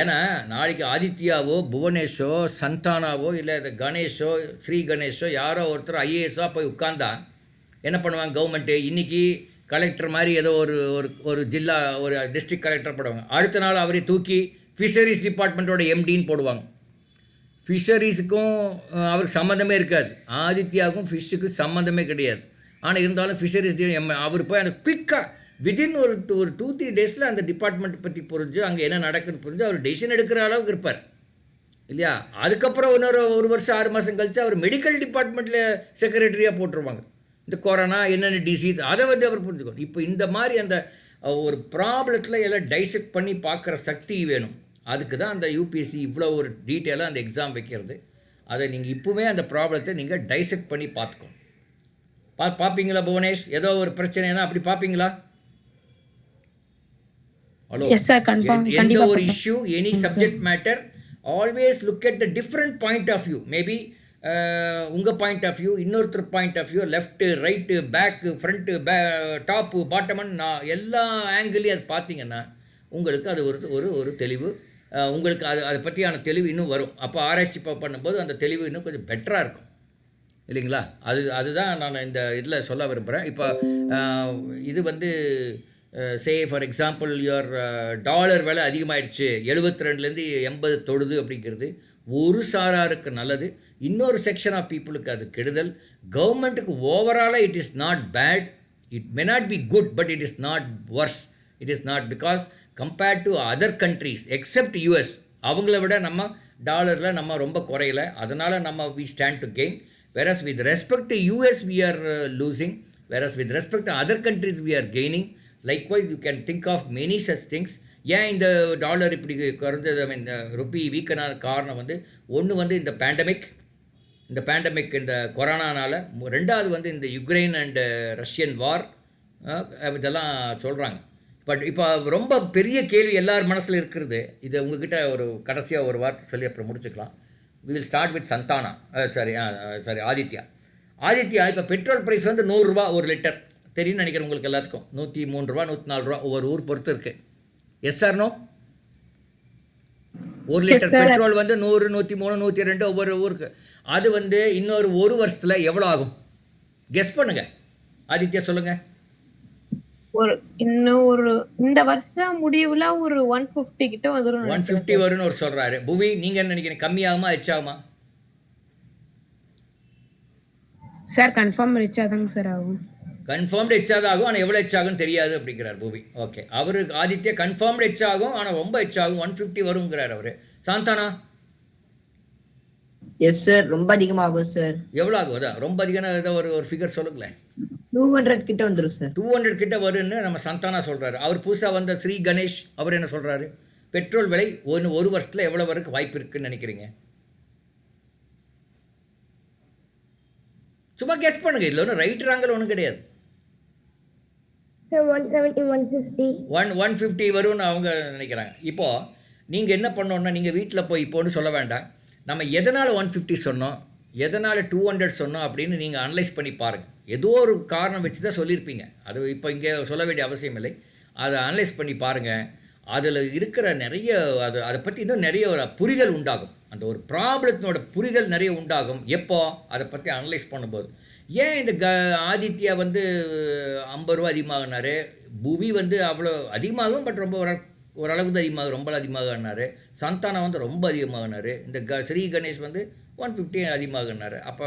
ஏன்னா நாளைக்கு ஆதித்யாவோ புவனேஷோ சந்தானாவோ இல்லை கணேஷோ ஸ்ரீ கணேஷோ யாரோ ஒருத்தர் ஐஏஎஸ்ஸாக போய் உட்கார்ந்தா என்ன பண்ணுவாங்க? கவர்மெண்ட்டு இன்றைக்கி கலெக்டர் மாதிரி ஏதோ ஒரு ஒரு ஜில்லா ஒரு டிஸ்ட்ரிக்ட் கலெக்டர் போடுவாங்க. அடுத்த நாள் அவரை தூக்கி ஃபிஷரிஸ் டிபார்ட்மெண்ட்டோட எம்டின்னு போடுவாங்க. ஃபிஷரிஸுக்கும் அவருக்கு சம்மந்தமே இருக்காது. ஆதித்யாவுக்கும் ஃபிஷ்ஷுக்கும் சம்மந்தமே கிடையாது. ஆனால் இருந்தாலும் ஃபிஷரிஸ் அவர் போய் அந்த குயிக்காக வித்தின் ஒரு 2-3 டேஸில் அந்த டிபார்ட்மெண்ட் பற்றி புரிஞ்சு அங்கே என்ன நடக்குன்னு புரிஞ்சு அவர் டெசிஷன் எடுக்கிற அளவுக்கு இருப்பார் இல்லையா? அதுக்கப்புறம் ஒரு வருஷம் 6 மாதம் கழித்து அவர் மெடிக்கல் டிபார்ட்மெண்ட்டில் செக்ரட்டரியாக போட்டுருவாங்க. இந்த கொரோனா என்னென்ன டிசீஸ் அதை அவர் புரிஞ்சுக்கணும். இப்போ இந்த மாதிரி அந்த ஒரு ப்ராப்ளத்தில் எல்லாம் டைசெக்ட் பண்ணி பார்க்குற சக்தி வேணும். அதுக்கு தான் அந்த யூபிஎஸ்சி இவ்வளோ ஒரு டீட்டெயிலாக அந்த எக்ஸாம் வைக்கிறது. அதை நீங்கள் இப்போவே அந்த ப்ராப்ளத்தை நீங்கள் டைசெக்ட் பண்ணி பார்த்துக்கணும். பார்ப்பீங்களா புவனேஷ்? ஏதோ ஒரு பிரச்சனைனா அப்படி பார்ப்பீங்களா? ஹலோ, எந்த ஒரு issue, any subject matter, always look at the different point of view. Maybe உங்கள் பாயிண்ட் ஆஃப் வியூ, இன்னொருத்தர் point of view, left right back front top பாட்டமன், நான் எல்லா ஆங்கிளையும் அது பார்த்தீங்கன்னா உங்களுக்கு அது ஒரு தெளிவு, உங்களுக்கு அதை பற்றியான தெளிவு இன்னும் வரும். அப்போ ஆராய்ச்சி பண்ணும்போது அந்த தெளிவு இன்னும் கொஞ்சம் பெட்டராக இருக்கும் இல்லைங்களா? அதுதான் நான் இந்த இதில் சொல்ல விரும்புகிறேன். இப்போ இது வந்து say for example your dollar விலை அதிகமாகிடுச்சு, 72லேருந்து 80 தொடுது அப்படிங்கிறது ஒரு சாராருக்கு நல்லது, இன்னொரு செக்ஷன் ஆஃப் பீப்புளுக்கு அது கெடுதல். கவர்மெண்ட்டுக்கு ஓவராலாக it is not bad, it may not be good, but it is not worse. It is not because compared to other countries except US, அவங்கள விட நம்ம டாலரில் நம்ம ரொம்ப குறையலை. அதனால் நம்ம we stand to gain. whereas with respect to US we are losing, whereas with respect to other countries we are gaining. Likewise you can think of many such things. ஏன் இந்த டாலர் இப்படி குறைஞ்சது, இந்த ருப்பி வீக்கனான காரணம் வந்து ஒன்று வந்து இந்த பேண்டமிக், இந்த கொரோனானால், ரெண்டாவது வந்து இந்த யுக்ரைன் அண்டு ரஷ்யன் வார், இதெல்லாம் சொல்கிறாங்க. பட் இப்போ ரொம்ப பெரிய கேள்வி எல்லார் மனசில் இருக்கிறது, இதை உங்ககிட்ட ஒரு கடைசியாக ஒரு வார்த்தை சொல்லி அப்புறம் முடிச்சுக்கலாம். we will start with சந்தானா, Aditya. இப்போ பெட்ரோல் ப்ரைஸ் வந்து 100 ரூபா ஒரு லிட்டர் தெரியும்னு நினைக்கிறேன் உங்களுக்கு எல்லாத்துக்கும். 103 ரூபா 104 ரூபா ஒவ்வொரு ஊர் பொறுத்து இருக்குது. Yes or no? ஒரு லிட்டர் பெட்ரோல் வந்து 100, 103, 102 ஒவ்வொரு ஊருக்கு. அது வந்து இன்னொரு ஒரு வருஷத்தில் எவ்வளோ ஆகும் கெஸ் பண்ணுங்க. ஆதித்யா சொல்லுங்க. இந்த வருஷம் முடிவுல ஒரு 150 கிட்ட வந்துரும். 150 வரும்னு ஒரு சொல்றாரு. புவி, நீங்க என்ன நினைக்கிறீங்க? கம்மியாகுமா எச்சாகுமா? சார் கன்ஃபார்ம் எச்சாதாங்க சார் ஆகும். கன்ஃபார்ம்டு எச்சாகும், ஆனால் எவ்வளோ எச்சாகும் தெரியாது அப்படிங்கிறார் புவி. ஓகே, அவருக்கு ஆதித்யா கன்ஃபார்ம்டு எச்சாகும், ஆனால் ரொம்ப எச்சாகும், 150 வருங்கிறார் அவர். சாந்தானா? எஸ் சார், ரொம்ப அதிகமாகும் சார். எவ்வளோ ஆகும்? அதான் ரொம்ப அதிகமான ஏதோ ஒரு ஃபிகர் சொல்லுங்களேன். 200 கிட்ட வந்துடும் சார். 200 கிட்ட வரும்னு நம்ம சந்தானா சொல்கிறாரு. அவர் புதுசாக வந்த ஸ்ரீ கணேஷ் அவர் என்ன சொல்கிறாரு? பெட்ரோல் விலை ஒரு வருஷத்தில் எவ்வளோ வரைக்கும் வாய்ப்பு இருக்குன்னு நினைக்கிறீங்க? சும்மா கெஸ் பண்ணுங்க. இதில் ஒன்றும் ரைட் ராங்கல் ஒன்றும் கிடையாது. 150 வரும்னு அவங்க நினைக்கிறாங்க. இப்போது நீங்கள் என்ன பண்ணோன்னா, நீங்கள் வீட்டில் போய் இப்போன்னு சொல்ல வேண்டாம், நம்ம எதனால் 150 சொன்னோம், எதனால் 200 சொன்னோம் அப்படின்னு நீங்கள் அனலைஸ் பண்ணி பாருங்கள். ஏதோ ஒரு காரணம் வச்சு தான் சொல்லியிருப்பீங்க. அது இப்போ இங்கே சொல்ல வேண்டிய அவசியம் இல்லை. அதை அனலைஸ் பண்ணி பாருங்கள். அதில் இருக்கிற நிறைய அதை பற்றி இன்னும் நிறைய ஒரு புரிதல் உண்டாகும். அந்த ஒரு ப்ராப்ளத்தினோட புரிதல் நிறைய உண்டாகும். எப்போ அதை பற்றி அனலைஸ் பண்ணும்போது, ஏன் இந்த ஆதித்யா வந்து 50 ரூபா அதிகமாகினார், புவி வந்து அவ்வளோ அதிகமாகும், பட் ரொம்ப ஓரளவுக்கு தான் அதிகமாகும், ரொம்ப அதிகமாகினார். சந்தானம் வந்து ரொம்ப அதிகமாகினார். இந்த ஸ்ரீ கணேஷ் வந்து 150 அதிகமாகினார். அப்போ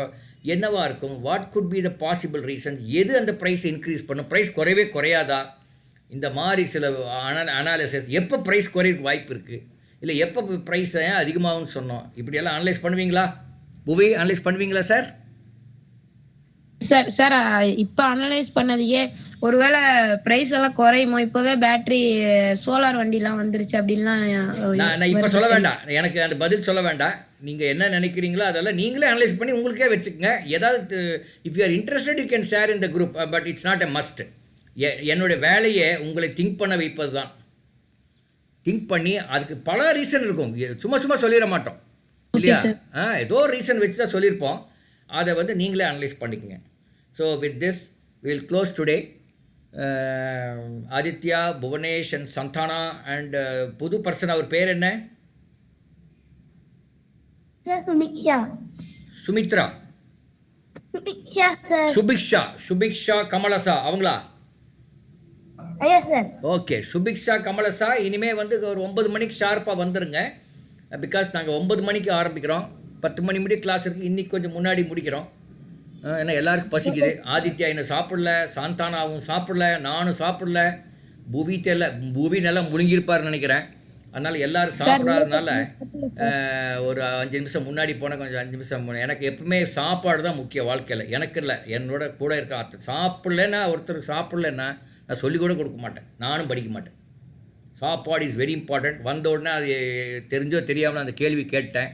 என்னவா இருக்கும்? What could be the possible reasons? எது அந்த ப்ரைஸ் இன்க்ரீஸ் பண்ணும்? ப்ரைஸ் குறையவே குறையாதா? இந்த மாதிரி சில அனாலிசிஸ். எப்போ ப்ரைஸ் குறையக்கு வாய்ப்பு இருக்குது, இல்லை எப்போ ப்ரைஸ் ஏன் அதிகமாகும்னு சொன்னோம், இப்படியெல்லாம் அனலைஸ் பண்ணுவீங்களா? புவி, அனலைஸ் பண்ணுவீங்களா சார்? சார் சார் இப்ப அனலைஸ் பண்ணதுக்கே ஒருவேளை பிரைஸ் எல்லாம் குறையுமோ? இப்பவே பேட்டரி சோலார் வண்டி எல்லாம் வந்துருச்சு அப்படின்லாம் நான் இப்போ சொல்ல வேண்டாம், எனக்கு அந்த பதில் சொல்ல வேண்டாம். நீங்கள் என்ன நினைக்கிறீங்களோ அதெல்லாம் நீங்களே அனலைஸ் பண்ணி உங்களுக்கே வச்சுக்கோங்க. ஏதாவது if you are interested you can share in the group, but it's not a must. என்னுடைய வேலையை உங்களை திங்க் பண்ண வைப்பது தான். திங்க் பண்ணி அதுக்கு பல ரீசன் இருக்கும், சும்மா சும்மா சொல்லிட மாட்டோம் இல்லையா? ஏதோ ஒரு ரீசன் வச்சு தான் சொல்லியிருப்போம். அதை வந்து நீங்களே அனலைஸ் பண்ணிக்கோங்க. So with this will close today. Aditya, Bhuvanesh and சந்தானா and புது பர்சன், அவர் பேர் என்ன? சுமித்ரா, சுபிக்ஷா கமலசா, அவங்களா? ஓகே, சுபிக்ஷா கமலசா, இனிமேல் வந்து ஒரு 9 மணிக்கு ஷார்ப்பாக வந்துடுங்க. பிகாஸ் நாங்கள் 9 மணிக்கு ஆரம்பிக்கிறோம், 10 மணி முடிய கிளாஸ் இருக்குது. இன்றைக்கி கொஞ்சம் முன்னாடி முடிக்கிறோம், ஏன்னா எல்லாருக்கும் பசிக்குது. ஆதித்யா இன்னும் சாப்பிடல, சாந்தானாவும் சாப்பிடல, நானும் சாப்பிடல, புவி நல்லா முழுங்கியிருப்பார்னு நினைக்கிறேன். அதனால் எல்லோரும் சாப்பிடாதனால ஒரு 5 நிமிஷம் முன்னாடி போனால் கொஞ்சம் 5 நிமிஷம் எனக்கு எப்பவுமே சாப்பாடு தான் முக்கிய வாழ்க்கையில். எனக்கு இல்லை, என்னோட கூட இருக்க சாப்பிட்லன்னா, ஒருத்தருக்கு சாப்பிட்லன்னா நான் சொல்லிக் கூட கொடுக்க மாட்டேன், நானும் படிக்க மாட்டேன். சாப்பாடு இஸ் வெரி இம்பார்ட்டண்ட். வந்த உடனே அது தெரிஞ்சோ தெரியாமல் அந்த கேள்வி கேட்டேன்.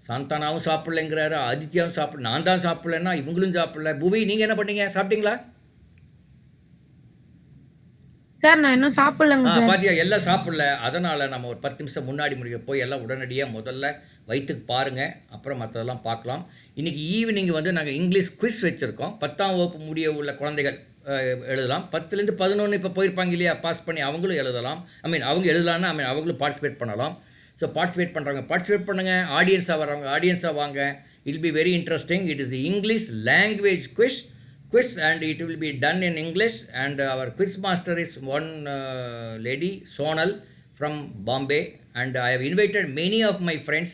சாந்தானாவும் சாப்பிட்லைங்கிறாரு, ஆதித்யாவும் சாப்பிடல, நான் தான் சாப்பிட்லன்னா இவங்களும் சாப்பிடல. புவி, நீங்கள் என்ன பண்ணீங்க, சாப்பிட்டீங்களா? சார் நான் இன்னும் சாப்பிடலங்க சார். பாத்தியா, எல்லாம் சாப்பிடல. அதனால் நம்ம ஒரு 10 நிமிஷம் முன்னாடி முடிக்க போய் எல்லாம் உடனடியாக முதல்ல வயிற்றுக்கு பாருங்கள், அப்புறம் மற்றதெல்லாம் பார்க்கலாம். இன்றைக்கி ஈவினிங் வந்து நாங்கள் இங்கிலீஷ் குவிஸ் வச்சுருக்கோம். 10ஆம் வகுப்பு முடிய உள்ள குழந்தைகள் எழுதலாம். 10லேருந்து 11 இப்போ போயிருப்பாங்க இல்லையா, பாஸ் பண்ணி அவங்களும் எழுதலாம். அவங்க எழுதலான்னா அவங்களும் பார்ட்டிசிபேட் பண்ணலாம். ஸோ பார்ட்டிசிபேட் பண்ணுறவங்க பார்ட்டிசிபேட் பண்ணுங்கள், ஆடியன்ஸாக வர்றவங்க ஆடியன்ஸாக வாங்க. It will be very interesting. It is the English language quiz and it will be done in English, and our quiz master is one lady, Sonal, from Bombay, and I have invited many of my friends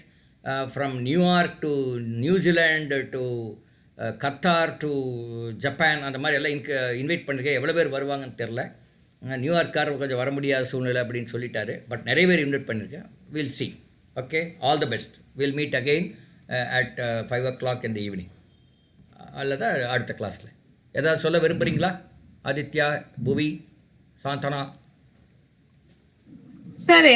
from New York to New Zealand to Qatar to Japan. அந்த மாதிரி எல்லாம் invite பண்ணிருக்கேன். எவ்வளோ பேர் வருவாங்கன்னு தெரில. நியூயார்க்கார் கொஞ்சம் வர முடியாத சூழ்நிலை அப்படின்னு சொல்லிட்டாரு, பட் நிறைய பேர் இன்வைட் பண்ணியிருக்கேன். Will see. Okay, all the best. Will meet again at 5 o'clock in the evening, அல்லது அடுத்த கிளாஸில். ஏதாவது சொல்ல விரும்புகிறீங்களா ஆதித்யா, புவி, சாந்தனா? சரி.